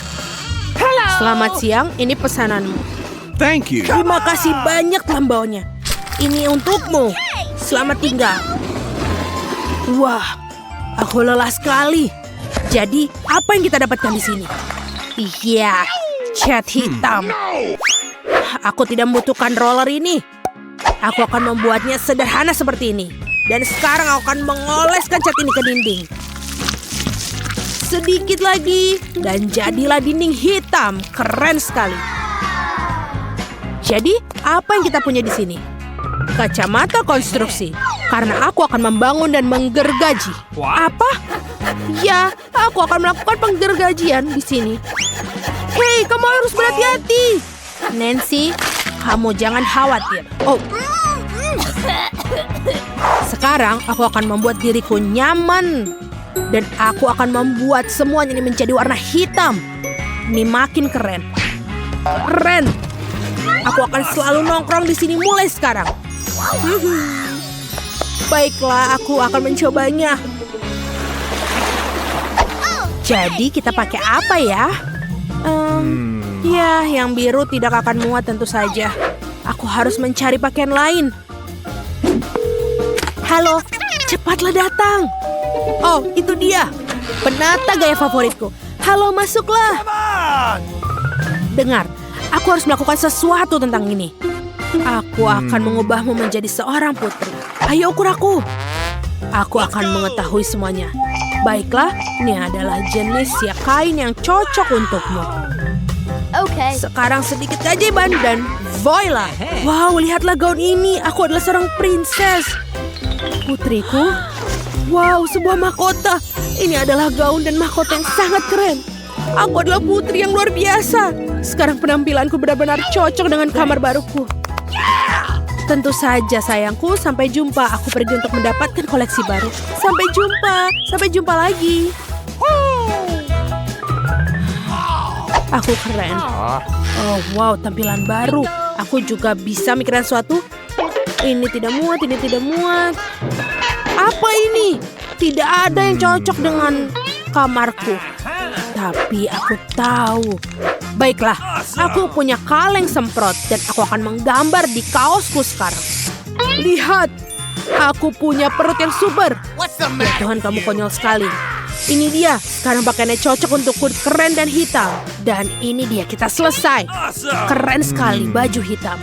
Selamat siang, ini pesananmu. Thank you. Terima kasih banyak telah membawanya. Ini untukmu. Selamat tinggal. Wah, aku lelah sekali. Jadi, apa yang kita dapatkan di sini? Iya, cat hitam. Aku tidak membutuhkan roller ini. Aku akan membuatnya sederhana seperti ini. Dan sekarang aku akan mengoleskan cat ini ke dinding. Sedikit lagi, dan jadilah dinding hitam. Keren sekali. Jadi, apa yang kita punya di sini? Kacamata konstruksi. Karena aku akan membangun dan menggergaji. Apa? Ya, aku akan melakukan penggergajian di sini. Hei, kamu harus berhati-hati. Nancy, kamu jangan khawatir. Oh. Sekarang aku akan membuat diriku nyaman. Dan aku akan membuat semuanya ini menjadi warna hitam. Ini makin keren. Keren. Aku akan selalu nongkrong di sini mulai sekarang. Baiklah, aku akan mencobanya. Jadi kita pakai apa ya? Ya, yang biru tidak akan muat tentu saja. Aku harus mencari pakaian lain. Halo, cepatlah datang. Oh, itu dia. Penata gaya favoritku. Halo, masuklah. Dengar, aku harus melakukan sesuatu tentang ini. Aku akan mengubahmu menjadi seorang putri. Ayo ukur aku. Aku akan mengetahui semuanya. Baiklah, ini adalah jenis kain yang cocok untukmu. Okay. Sekarang sedikit keajaiban dan voila. Wow, lihatlah gaun ini. Aku adalah seorang princess. Putriku. Wow, sebuah mahkota. Ini adalah gaun dan mahkota yang sangat keren. Aku adalah putri yang luar biasa. Sekarang penampilanku benar-benar cocok dengan kamar baruku. Tentu saja sayangku, sampai jumpa. Aku pergi untuk mendapatkan koleksi baru. Sampai jumpa lagi. Aku keren. Oh wow, tampilan baru. Aku juga bisa mikirin sesuatu. Ini tidak muat. Apa ini? Tidak ada yang cocok dengan kamarku. Tapi aku tahu. Baiklah, aku punya kaleng semprot dan aku akan menggambar di kaosku sekarang. Lihat, aku punya perut yang super. Ya Tuhan, kamu konyol sekali. Ini dia, sekarang pakaiannya cocok untuk kulit keren dan hitam. Dan ini dia, kita selesai. Keren sekali baju hitam.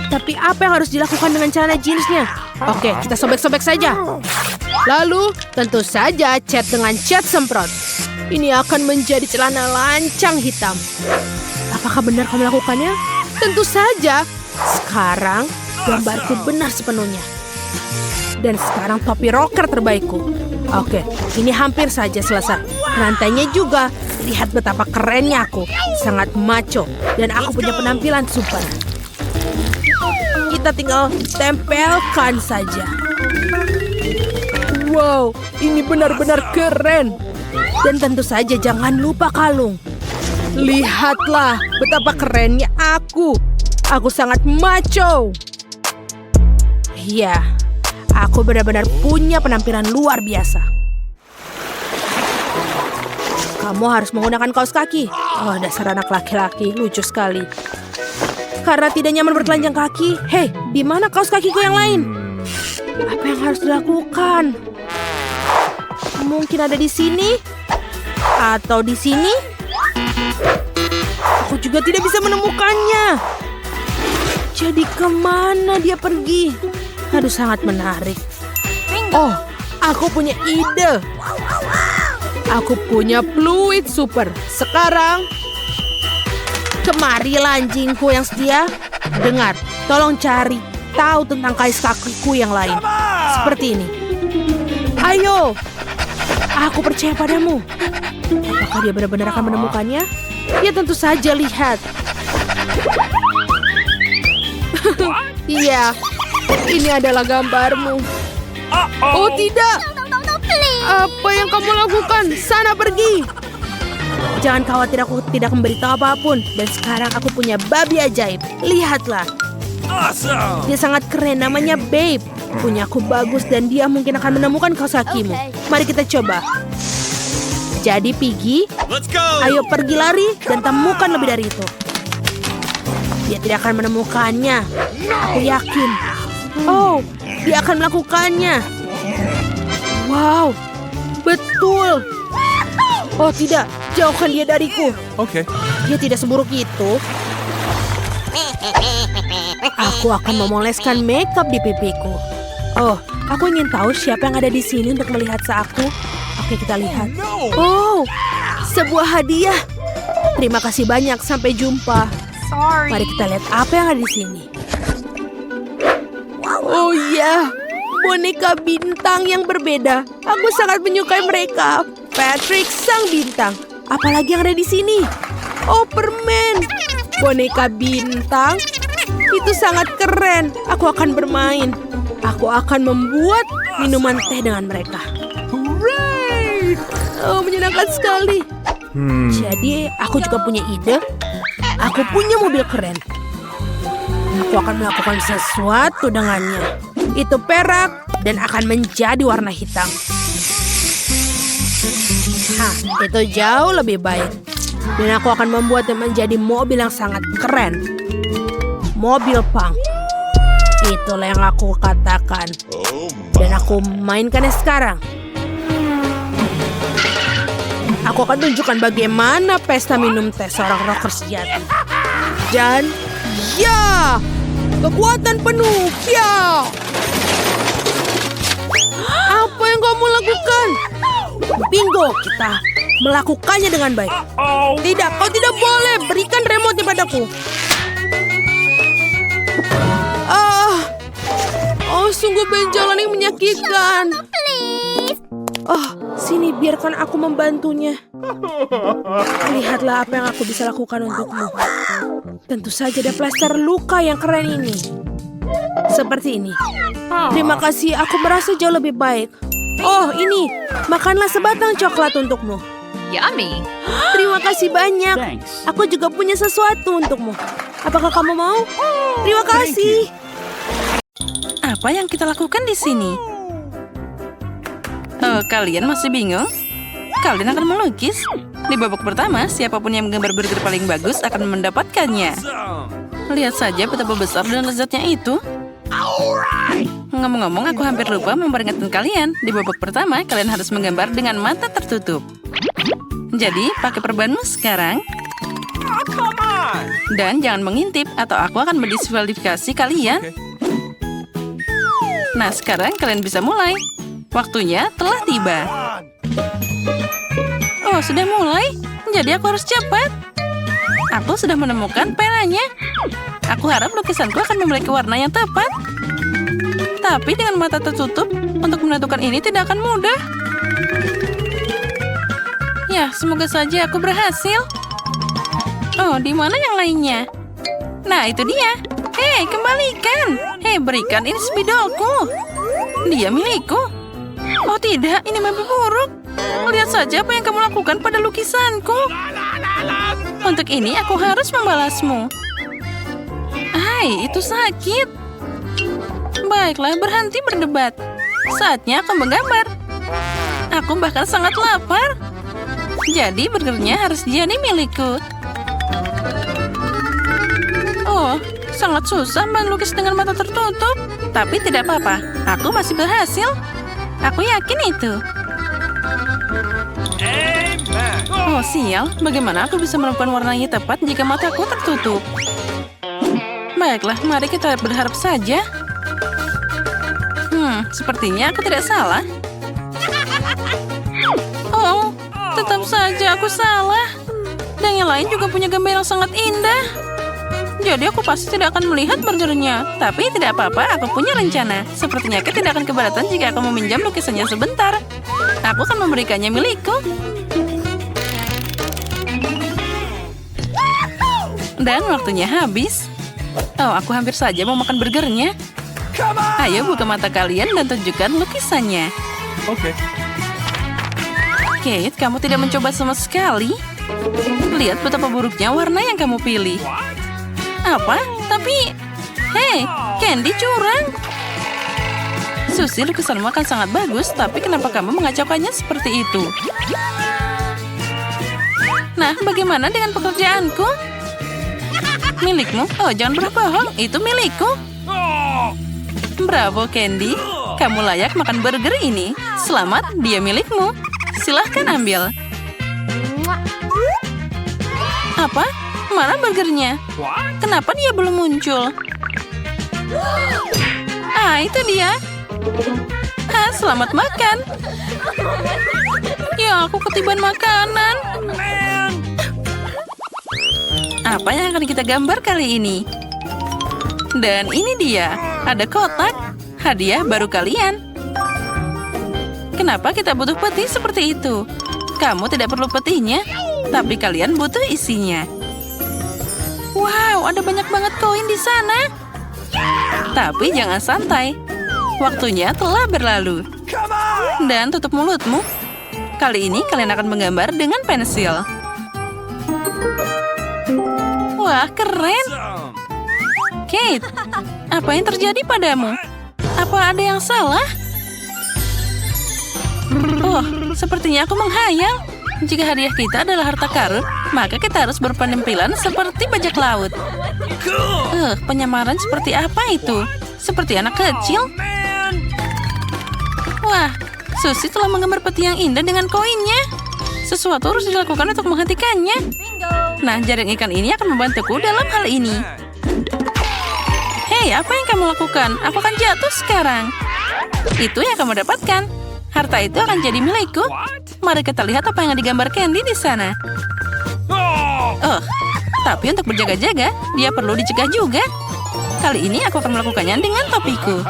Tapi apa yang harus dilakukan dengan celana jeansnya? Oke, kita sobek-sobek saja. Lalu, tentu saja cat dengan cat semprot. Ini akan menjadi celana lancang hitam. Apakah benar kamu melakukannya? Tentu saja. Sekarang, gambarku benar sepenuhnya. Dan sekarang topi rocker terbaikku. Oke, ini hampir saja selesai. Rantainya juga. Lihat betapa kerennya aku. Sangat macho. Dan aku punya penampilan super. Kita tinggal tempelkan saja. Wow, ini benar-benar keren. Dan tentu saja jangan lupa kalung. Lihatlah betapa kerennya aku. Aku sangat macho. Ya, aku benar-benar punya penampilan luar biasa. Kamu harus menggunakan kaos kaki. Oh, dasar anak laki-laki, lucu sekali. Karena tidak nyaman bertelanjang kaki. Hei, di mana kaos kakiku yang lain? Apa yang harus dilakukan? Mungkin ada di sini? Atau di sini? Aku juga tidak bisa menemukannya. Jadi kemana dia pergi? Aduh, sangat menarik. Oh, aku punya ide. Aku punya fluid super. Sekarang, kemarilah anjingku yang setia. Dengar, tolong cari tahu tentang kais kakiku yang lain. Seperti ini. Ayo, aku percaya padamu. Apakah dia benar-benar akan menemukannya? Ya tentu saja, lihat. Iya, ini adalah gambarmu. Uh-oh. Oh tidak, No, please. apa yang kamu lakukan? Sana pergi. Jangan khawatir, aku tidak memberitahu apapun. Dan sekarang aku punya babi ajaib. Lihatlah, Awesome. dia sangat keren, namanya Babe. Punyaku bagus dan dia mungkin akan menemukan kaos kakimu. Oke. Mari kita coba. Jadi Piggy, Let's go. ayo pergi lari dan temukan lebih dari itu. Dia tidak akan menemukannya. Aku yakin. Oh, dia akan melakukannya. Wow, betul. Oh tidak, jauhkan dia dariku. Okay. Dia tidak seburuk itu. Aku akan memoleskan makeup di pipiku. Oh, aku ingin tahu siapa yang ada di sini untuk melihat aku. Oke, kita lihat. No. Oh, sebuah hadiah. Terima kasih banyak, sampai jumpa. Mari kita lihat apa yang ada di sini. Oh ya, boneka bintang yang berbeda. Aku sangat menyukai mereka. Patrick sang bintang. Apalagi yang ada di sini? Oh, permen. Boneka bintang. Itu sangat keren. Aku akan bermain. Aku akan membuat minuman teh dengan mereka. Hooray. Oh, menyenangkan sekali. Jadi, aku juga punya ide. Aku punya mobil keren. Aku akan melakukan sesuatu dengannya. Itu perak dan akan menjadi warna hitam. Hah, itu jauh lebih baik. Dan aku akan membuatnya menjadi mobil yang sangat keren. Mobil punk. Itulah yang aku katakan. Dan aku mainkannya sekarang. Aku akan tunjukkan bagaimana pesta minum teh seorang rocker sejati. Dan ya, kekuatan penuh, ya. Apa yang kamu lakukan? Bingo, kita melakukannya dengan baik. Oh. Tidak, kau tidak boleh. Berikan remote padaku. Oh, sungguh benjolan yang menyakitkan. Oh, sini biarkan aku membantunya. Lihatlah apa yang aku bisa lakukan untukmu. Tentu saja ada plester luka yang keren ini. Seperti ini. Terima kasih, aku merasa jauh lebih baik. Oh, ini. Makanlah sebatang coklat untukmu. Yummy. Terima kasih banyak. Thanks. Aku juga punya sesuatu untukmu. Apakah kamu mau? Terima kasih. Apa yang kita lakukan di sini? Oh, kalian masih bingung? Kalian akan melukis. Di babak pertama, siapapun yang menggambar burger paling bagus akan mendapatkannya. Awesome. Lihat saja betapa besar dan lezatnya itu. Ngomong-ngomong, aku hampir lupa memperingatkan kalian. Di babak pertama, kalian harus menggambar dengan mata tertutup. Jadi, pakai perbanmu sekarang. Oh, come on. Dan jangan mengintip atau aku akan mendiskualifikasi kalian. Okay. Nah, sekarang kalian bisa mulai. Waktunya telah tiba. Oh, sudah mulai? Jadi aku harus cepat. Aku sudah menemukan penanya. Aku harap lukisanku akan memiliki warna yang tepat. Tapi dengan mata tertutup, untuk menentukan ini tidak akan mudah. Ya, semoga saja aku berhasil. Oh, di mana yang lainnya? Nah, itu dia. Hei, kembalikan. Hei, berikan ini spidolku. Dia milikku. Oh tidak, ini mimpi buruk. Lihat saja apa yang kamu lakukan pada lukisanku. Untuk ini aku harus membalasmu. Hai, itu sakit. Baiklah, berhenti berdebat. Saatnya aku menggambar. Aku bahkan sangat lapar. Jadi burgernya harus jadi milikku. Oh, sangat susah melukis dengan mata tertutup. Tapi tidak apa-apa, aku masih berhasil. Aku yakin itu. Amen. Oh, sial. Bagaimana aku bisa menemukan warnanya tepat jika mataku tertutup? Baiklah, mari kita berharap saja. Sepertinya aku tidak salah. Oh, tetap saja aku salah. Dan yang lain juga punya gambar yang sangat indah. Jadi aku pasti tidak akan melihat burgernya. Tapi tidak apa-apa, aku punya rencana. Sepertinya aku tidak akan keberatan jika aku meminjam lukisannya sebentar. Aku akan memberikannya milikku. Dan waktunya habis. Oh, aku hampir saja mau makan burgernya. Come on! Ayo buka mata kalian dan tunjukkan lukisannya. Okay. Kate, kamu tidak mencoba sama sekali. Lihat betapa buruknya warna yang kamu pilih. Apa? Tapi... Hei, Candy curang. Susie, lukisanmu akan sangat bagus, tapi kenapa kamu mengacaukannya seperti itu? Nah, bagaimana dengan pekerjaanku? Milikmu? Oh, jangan berbohong, itu milikku. Bravo, Candy. Kamu layak makan burger ini. Selamat, dia milikmu. Silahkan ambil. Apa? Mana burgernya? What? Kenapa dia belum muncul? Ah, itu dia. Ah, selamat makan. Ya, aku ketiban makanan. Man! Apa yang akan kita gambar kali ini? Dan ini dia. Ada kotak. Hadiah baru kalian. Kenapa kita butuh peti seperti itu? Kamu tidak perlu petinya, tapi kalian butuh isinya. Wow, ada banyak banget koin di sana. Tapi jangan santai. Waktunya telah berlalu. Come on! Dan tutup mulutmu. Kali ini kalian akan menggambar dengan pensil. Wah, keren. Some. Kate, apa yang terjadi padamu? Apa ada yang salah? Oh, sepertinya aku menghayal. Jika hadiah kita adalah harta karun, maka kita harus berpenampilan seperti bajak laut. Cool! Penyamaran seperti apa itu? Seperti anak kecil? Man! Wah, Susie telah menggambar peti yang indah dengan koinnya. Sesuatu harus dilakukan untuk menghentikannya. Nah, jaring ikan ini akan membantuku dalam hal ini. Hei, apa yang kamu lakukan? Aku akan jatuh sekarang. Itu yang kamu dapatkan. Harta itu akan jadi milikku. What? Mari kita lihat apa yang digambar Candy di sana. Oh! Tapi untuk berjaga-jaga, dia perlu dicegah juga. Kali ini aku akan melakukannya dengan topiku.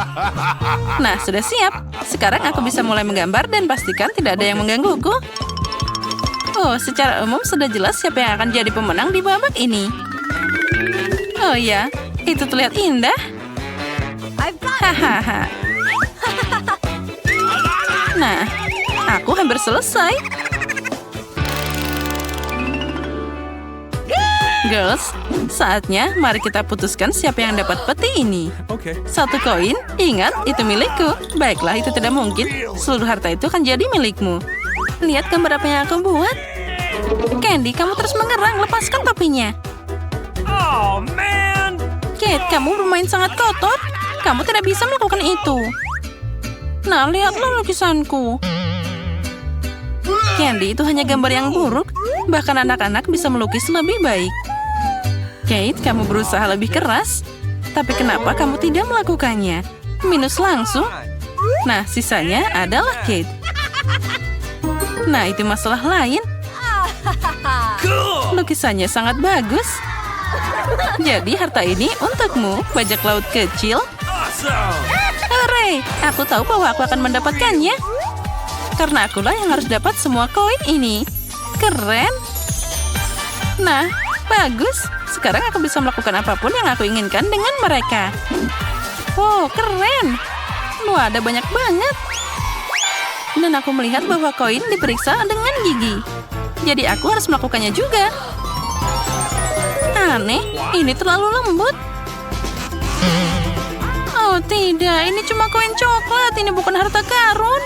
Nah, sudah siap. Sekarang aku bisa mulai menggambar dan pastikan tidak ada yang menggangguku. Oh, secara umum sudah jelas siapa yang akan jadi pemenang di babak ini. Oh ya, itu terlihat indah. Hahaha. Nah, aku hampir selesai. Girls, saatnya mari kita putuskan siapa yang dapat peti ini. Okay. 1 koin, ingat itu milikku. Baiklah, itu tidak mungkin. Seluruh harta itu akan jadi milikmu. Lihat gambar apa yang aku buat. Candy, kamu terus mengerang. Lepaskan topinya. Oh, man! Kate, kamu bermain sangat kotor. Kamu tidak bisa melakukan itu. Nah, lihatlah lukisanku. Candy, itu hanya gambar yang buruk. Bahkan anak-anak bisa melukis lebih baik. Kate, kamu berusaha lebih keras. Tapi kenapa kamu tidak melakukannya? Minus langsung. Nah, sisanya adalah Kate. Nah, itu masalah lain. Cool! Lukisannya sangat bagus. Jadi harta ini untukmu, bajak laut kecil. Awesome! Hore, aku tahu bahwa aku akan mendapatkannya. Karena akulah yang harus dapat semua koin ini. Keren. Nah, bagus. Sekarang aku bisa melakukan apapun yang aku inginkan dengan mereka. Wow, keren. Wah, ada banyak banget. Dan aku melihat bahwa koin diperiksa dengan gigi. Jadi aku harus melakukannya juga. Aneh, ini terlalu lembut. Oh tidak, ini cuma koin coklat. Ini bukan harta karun.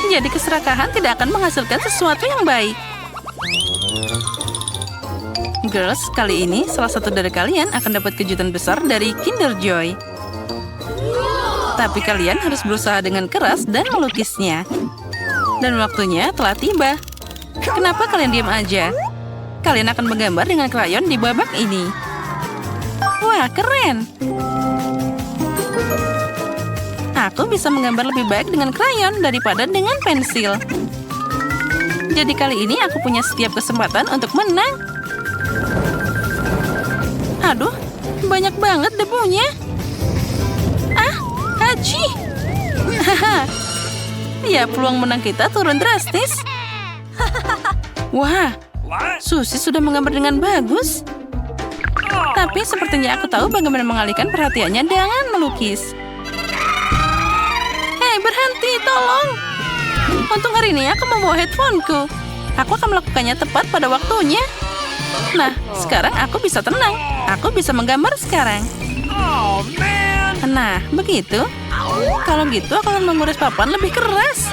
Jadi keserakahan tidak akan menghasilkan sesuatu yang baik. Girls, kali ini salah satu dari kalian akan dapat kejutan besar dari Kinder Joy. Tapi kalian harus berusaha dengan keras dan melukisnya. Dan waktunya telah tiba. Kenapa kalian diam aja? Kalian akan menggambar dengan krayon di babak ini. Wah, keren! Aku bisa menggambar lebih baik dengan krayon daripada dengan pensil. Jadi kali ini aku punya setiap kesempatan untuk menang. Aduh, banyak banget debunya. Haji! Haha. Ya, peluang menang kita turun drastis. Wah, What? Susie sudah menggambar dengan bagus. Tapi sepertinya aku tahu bagaimana mengalihkan perhatiannya dengan melukis. Hei, berhenti, tolong. Untung hari ini aku membawa headphoneku. Aku akan melakukannya tepat pada waktunya. Nah, sekarang aku bisa tenang. Aku bisa menggambar sekarang. Oh, man! Nah, begitu. Kalau gitu, aku akan menguras papan lebih keras.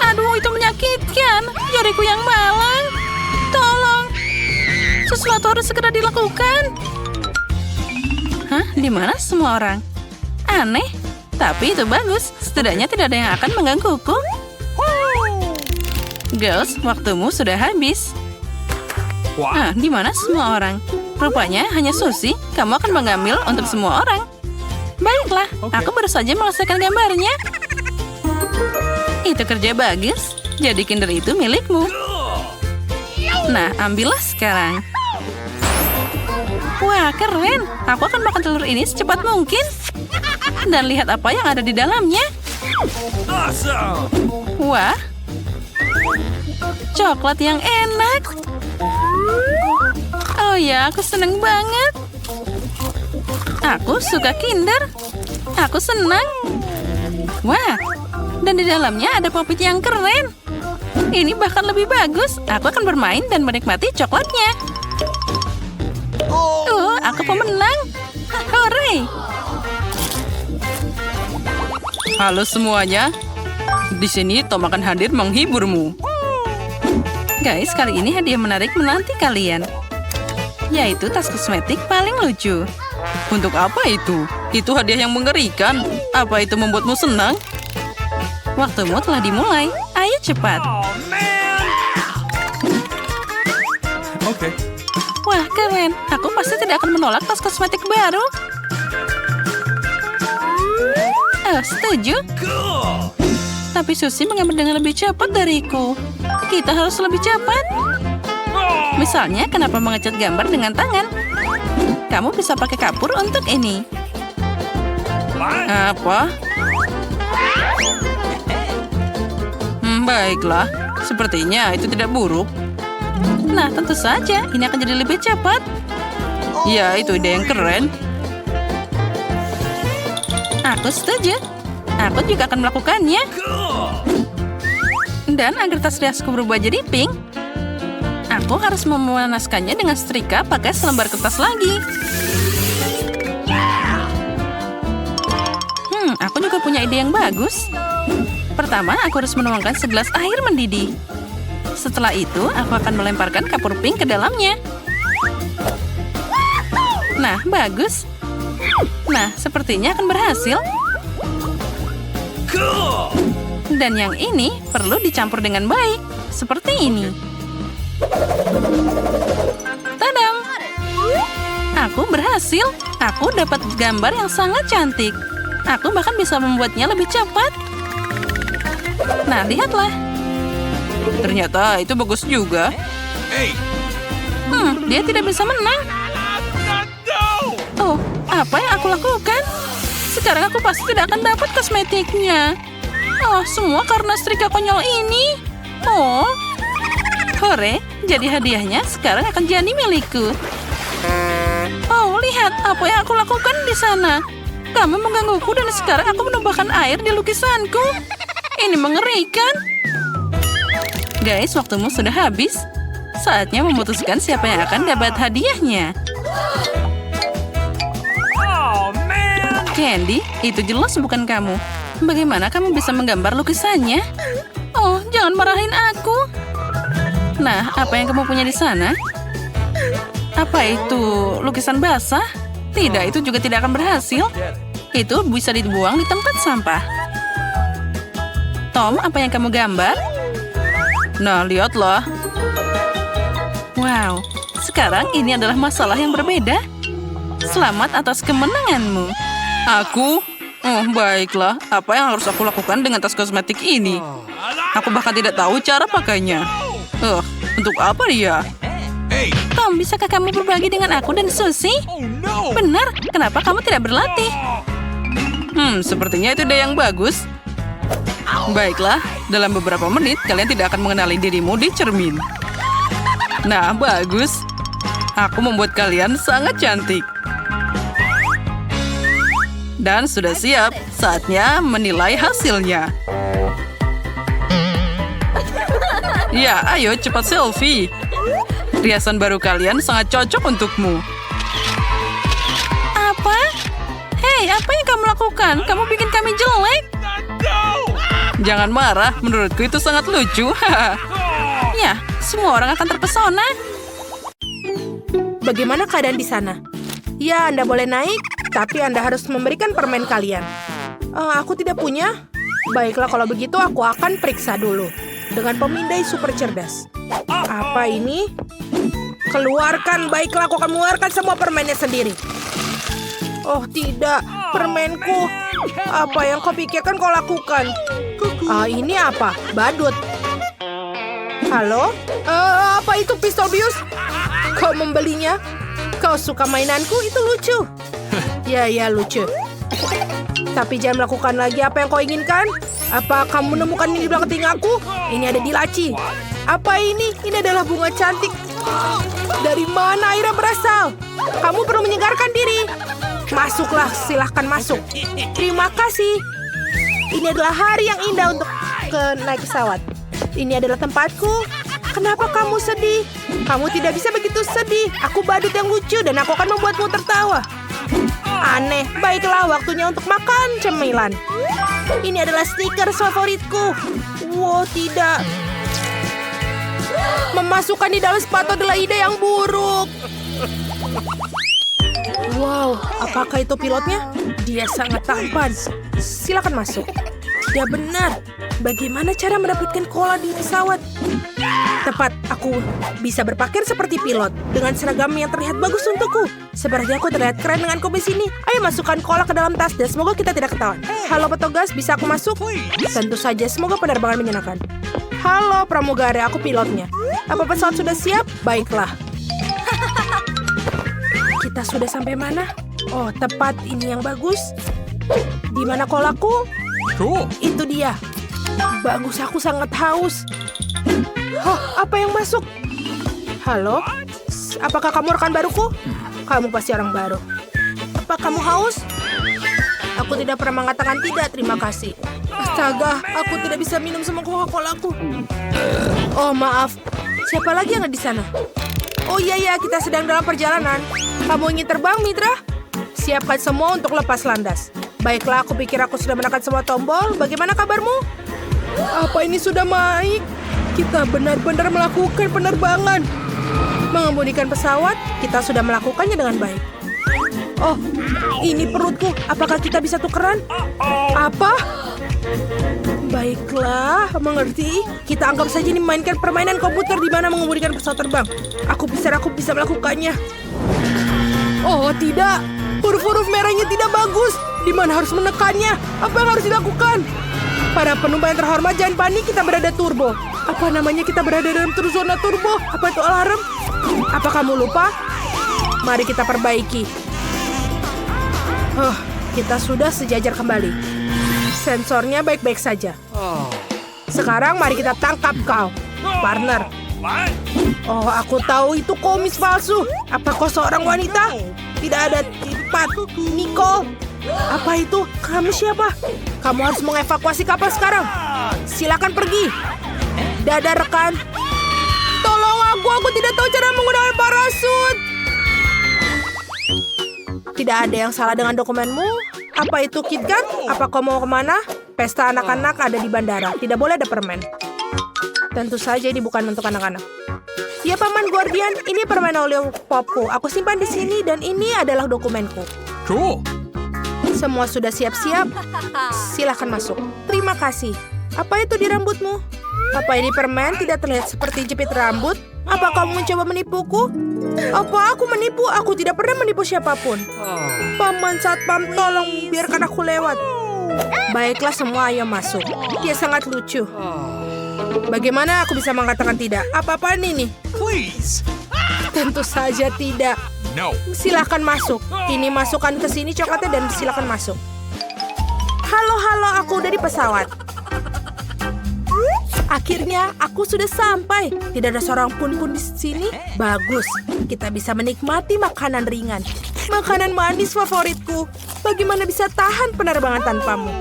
Aduh, itu menyakitkan. Jariku yang malang. Tolong. Sesuatu harus segera dilakukan. Hah? Di mana semua orang? Aneh. Tapi itu bagus. Setidaknya tidak ada yang akan menggangguku. Girls, waktumu sudah habis. What? Di mana semua orang? Rupanya hanya Susie. Kamu akan mengambil untuk semua orang. Baiklah, aku baru saja melesaikan gambarnya. Itu kerja bagus. Jadi Kinder itu milikmu. Nah, ambillah sekarang. Wah, keren. Aku akan makan telur ini secepat mungkin. Dan lihat apa yang ada di dalamnya. Awesome! Wah, coklat yang enak. Oh ya, aku seneng banget. Aku suka Kinder. Aku senang. Wah, dan di dalamnya ada popit yang keren. Ini bahkan lebih bagus. Aku akan bermain dan menikmati coklatnya. Aku pemenang. Hore! Halo semuanya. Di sini Tom akan hadir menghiburmu. Guys, kali ini hadiah menarik menanti kalian. Yaitu tas kosmetik paling lucu. Untuk apa itu? Itu hadiah yang mengerikan. Apa itu membuatmu senang? Waktumu telah dimulai. Ayo cepat. Oh, man! Okay. Wah, keren. Aku pasti tidak akan menolak tas kosmetik baru. Oh, setuju. Cool! Tapi Susie mengambil dengan lebih cepat dariku. Kita harus lebih cepat. Oh, Misalnya, kenapa mengecat gambar dengan tangan? Kamu bisa pakai kapur untuk ini. what? Apa? Baiklah. Sepertinya itu tidak buruk. Nah, tentu saja. Ini akan jadi lebih cepat. Ya, itu ide yang keren. Aku setuju. Aku juga akan melakukannya. Cool! Dan agar tas riasku berubah jadi pink, aku harus memanaskannya dengan setrika pakai selembar kertas lagi. Aku juga punya ide yang bagus. Pertama, aku harus menuangkan segelas air mendidih. Setelah itu, aku akan melemparkan kapur pink ke dalamnya. Nah, bagus. Nah, sepertinya akan berhasil. Cool! Dan yang ini perlu dicampur dengan baik. Seperti ini. Tadam! Aku berhasil. Aku dapat gambar yang sangat cantik. Aku bahkan bisa membuatnya lebih cepat. Nah, lihatlah. Ternyata itu bagus juga. Hey! Dia tidak bisa menang. No! Oh, apa yang aku lakukan? Sekarang aku pasti tidak akan dapat kosmetiknya. Oh, semua karena setrika konyol ini. Oh, hore, jadi hadiahnya sekarang akan jadi milikku. Oh, lihat apa yang aku lakukan di sana. Kamu menggangguku dan sekarang aku menumpahkan air di lukisanku. Ini mengerikan. Guys, waktumu sudah habis. Saatnya memutuskan siapa yang akan dapat hadiahnya. Oh, man! Candy, itu jelas bukan kamu. Bagaimana kamu bisa menggambar lukisannya? Oh, jangan marahin aku. Nah, apa yang kamu punya di sana? Apa itu? Lukisan basah? Tidak, itu juga tidak akan berhasil. Itu bisa dibuang di tempat sampah. Tom, apa yang kamu gambar? Nah, lihatlah. Wow, sekarang ini adalah masalah yang berbeda. Selamat atas kemenanganmu. Aku? Oh, baiklah. Apa yang harus aku lakukan dengan tas kosmetik ini? Aku bahkan tidak tahu cara pakainya. Untuk apa dia? Hey! Tom, bisakah kamu berbagi dengan aku dan Susie? Oh, no! Benar, kenapa kamu tidak berlatih? Sepertinya itu ide yang bagus. Baiklah, dalam beberapa menit kalian tidak akan mengenali dirimu di cermin. Nah, bagus. Aku membuat kalian sangat cantik. Dan sudah siap, saatnya menilai hasilnya. Ya, ayo cepat selfie. Riasan baru kalian sangat cocok untukmu. Apa? Hei, apa yang kamu lakukan? Kamu bikin kami jelek. Jangan marah, menurutku itu sangat lucu. Ya, semua orang akan terpesona. Bagaimana keadaan di sana? Ya, Anda boleh naik, tapi Anda harus memberikan permen kalian. Aku tidak punya. Baiklah, kalau begitu aku akan periksa dulu. Dengan pemindai super cerdas. Apa ini? Keluarkan, baiklah aku akan mengeluarkan semua permennya sendiri. Oh tidak, permenku. Apa yang kau pikirkan kau lakukan? Ini apa? Badut. Halo? Apa itu pistol bius? Kau membelinya? Kau suka mainanku? Itu lucu. Ya, lucu. Tapi jangan melakukan lagi apa yang kau inginkan. Apa kamu menemukan ini di belakang telingaku? Ini ada di laci. Apa ini? Ini adalah bunga cantik. Dari mana airnya berasal? Kamu perlu menyegarkan diri. Masuklah, silahkan masuk. Terima kasih. Ini adalah hari yang indah untuk naik pesawat. Ini adalah tempatku. Kenapa kamu sedih? Kamu tidak bisa begitu sedih. Aku badut yang lucu dan aku akan membuatmu tertawa. Aneh, baiklah waktunya untuk makan cemilan. Ini adalah stiker favoritku. Wow, tidak. Memasukkan di dalam sepatu adalah ide yang buruk. Wow, apakah itu pilotnya? Dia sangat tampan. Silakan masuk. Ya benar. Bagaimana cara mendapatkan cola di pesawat? Tepat, aku bisa berpakaian seperti pilot dengan seragam yang terlihat bagus untukku. Sepertinya aku terlihat keren dengan kumis ini. Ayo masukkan cola ke dalam tas dan semoga kita tidak ketahuan. Halo petugas, bisa aku masuk? Tentu saja, semoga penerbangan menyenangkan. Halo pramugari, aku pilotnya. Apa pesawat sudah siap? Baiklah. Kita sudah sampai mana? Oh, tepat, ini yang bagus. Di mana colaku? Cool. Itu dia. Bagus, aku sangat haus. Oh, apa yang masuk? Halo? Apakah kamu rekan baruku? Kamu pasti orang baru. Apa kamu haus? Aku tidak pernah mengatakan tidak, terima kasih. Astaga, aku tidak bisa minum semua Coca-Colaku. Oh, maaf. Siapa lagi yang ada di sana? Oh iya, kita sedang dalam perjalanan. Kamu ingin terbang, Mitra? Siapkan semua untuk lepas landas. Baiklah, aku pikir aku sudah menekan semua tombol. Bagaimana kabarmu? Apa ini sudah baik? Kita benar-benar melakukan penerbangan. Mengemudikan pesawat, kita sudah melakukannya dengan baik. Oh, ini perutku. Apakah kita bisa tukeran? Apa? Baiklah, mengerti. Kita anggap saja ini memainkan permainan komputer di mana mengemudikan pesawat terbang. Aku bisa melakukannya. Oh, tidak. Huruf-huruf merahnya tidak bagus. Di mana harus menekannya? Apa yang harus dilakukan? Para penumpang yang terhormat, jangan panik, kita berada turbo. Apa namanya, kita berada dalam zona turbo? Apa itu alarm? Apa kamu lupa? Mari kita perbaiki. Kita sudah sejajar kembali. Sensornya baik-baik saja. Sekarang mari kita tangkap kau, partner. Oh, aku tahu itu komis palsu. Apa kau seorang wanita? Tidak ada tempat. Nicole. Apa itu? Kamu siapa? Kamu harus mengevakuasi kapal sekarang. Silakan pergi. Dadah rekan. Tolong aku tidak tahu cara menggunakan parasut. Tidak ada yang salah dengan dokumenmu. Apa itu KitKat? Apa kau mau kemana? Pesta anak-anak ada di bandara. Tidak boleh ada permen. Tentu saja ini bukan untuk anak-anak. Ya Paman Guardian, ini permen Oreo popku. Aku simpan di sini dan ini adalah dokumenku. Cool. Semua sudah siap-siap. Silahkan masuk. Terima kasih. Apa itu di rambutmu? Apa ini permen tidak terlihat seperti jepit rambut? Apa kamu mencoba menipuku? Apa aku menipu? Aku tidak pernah menipu siapapun. Paman Satpam, tolong biarkan aku lewat. Baiklah semua, ayo masuk. Dia sangat lucu. Bagaimana aku bisa mengatakan tidak? Apa-apaan ini? Please. Tentu saja tidak. No. Silakan masuk. Ini masukkan ke sini coklatnya dan silakan masuk. Halo, aku udah di pesawat. Akhirnya aku sudah sampai. Tidak ada seorang pun di sini. Bagus. Kita bisa menikmati makanan ringan. Makanan manis favoritku. Bagaimana bisa tahan penerbangan tanpamu?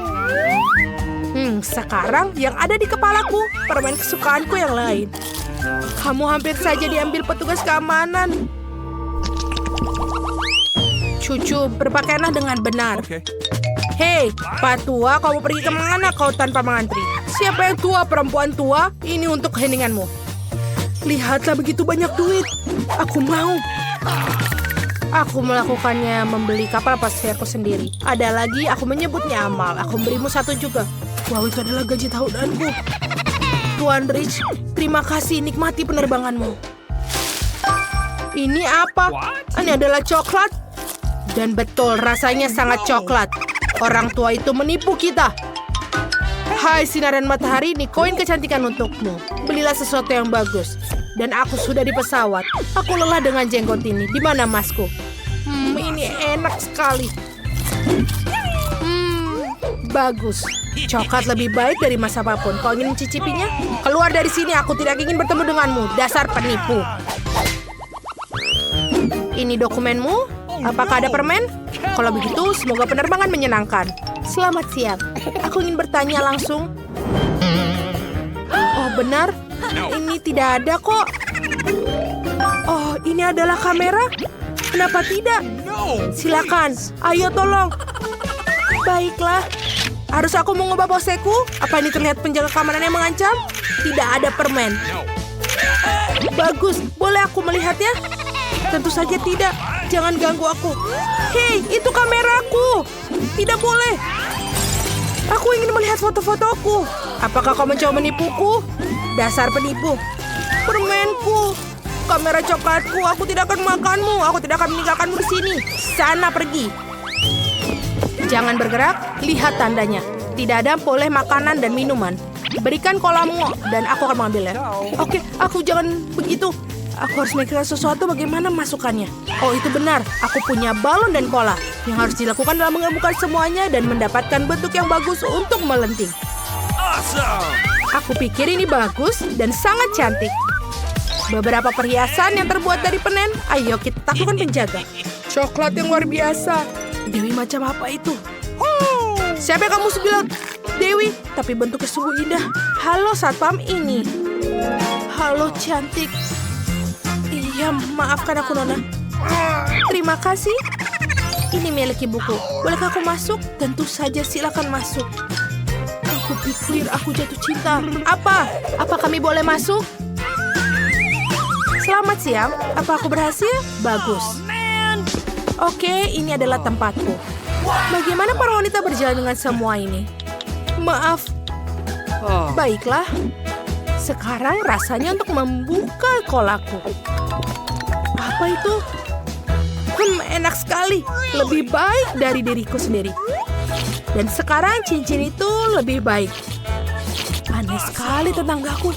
Sekarang yang ada di kepalaku permen kesukaanku yang lain. Kamu hampir saja diambil petugas keamanan. Cucu, berpakaianlah dengan benar. Okay. Hei, Pak Tua, kamu pergi kemana kau tanpa mengantri? Siapa yang tua, perempuan tua? Ini untuk keheninganmu. Lihatlah begitu banyak duit. Aku mau. Aku melakukannya membeli kapal pasirku sendiri. Ada lagi, aku menyebutnya amal. Aku memberimu 1 juga. Wow, itu adalah gaji tahunanku. Tuan Rich, terima kasih, nikmati penerbanganmu. Ini apa? Ini adalah coklat. Dan betul, rasanya sangat coklat. Orang tua itu menipu kita. Hai sinaran matahari, ini koin kecantikan untukmu. Belilah sesuatu yang bagus. Dan aku sudah di pesawat. Aku lelah dengan jenggot ini. Di mana masku? Ini enak sekali. Bagus. Coklat lebih baik dari mas apapun. Kau ingin mencicipinya? Keluar dari sini, aku tidak ingin bertemu denganmu. Dasar penipu. Ini dokumenmu? Apakah ada permen? Kalau begitu, semoga penerbangan menyenangkan. Selamat siang. Aku ingin bertanya langsung. Oh, benar? Ini tidak ada kok. Oh, ini adalah kamera? Kenapa tidak? Silakan. Ayo tolong. Baiklah. Harus aku mengubah poseku? Apa ini terlihat penjaga keamanan yang mengancam? Tidak ada permen. Bagus. Boleh aku melihatnya? Tentu saja tidak. Jangan ganggu aku. Hei, itu kameraku. Tidak boleh. Aku ingin melihat foto-fotoku. Apakah kau mencoba menipuku? Dasar penipu. Permenku. Kamera coklatku. Aku tidak akan memakanmu. Aku tidak akan meninggalkanmu di sini. Sana pergi. Jangan bergerak. Lihat tandanya. Tidak ada boleh makanan dan minuman. Berikan kolamu dan aku akan mengambilnya. Oke, aku jangan begitu. Aku harus memikirkan sesuatu bagaimana masukkannya. Oh, itu benar. Aku punya balon dan kola. Yang harus dilakukan adalah menggabungkan semuanya dan mendapatkan bentuk yang bagus untuk melenting. Awesome. Aku pikir ini bagus dan sangat cantik. Beberapa perhiasan yang terbuat dari penen. Ayo kita taklukkan penjaga. Coklat yang luar biasa. Dewi macam apa itu? Siapa yang kamu bilang? Dewi, tapi bentuknya sungguh indah. Halo satpam ini. Halo cantik. Iya, maafkan aku, Nona. Terima kasih. Ini milik ibuku. Bolehkah aku masuk? Tentu saja, silakan masuk. Aku pikir aku jatuh cinta. Apa? Apa kami boleh masuk? Selamat siang. Apa aku berhasil? Bagus. Oke, ini adalah tempatku. Bagaimana para wanita berjalan dengan semua ini? Maaf. Baiklah. Sekarang rasanya untuk membuka kolaku. Apa itu? Enak sekali. Lebih baik dari diriku sendiri. Dan sekarang cincin itu lebih baik. Aneh sekali tetanggaku.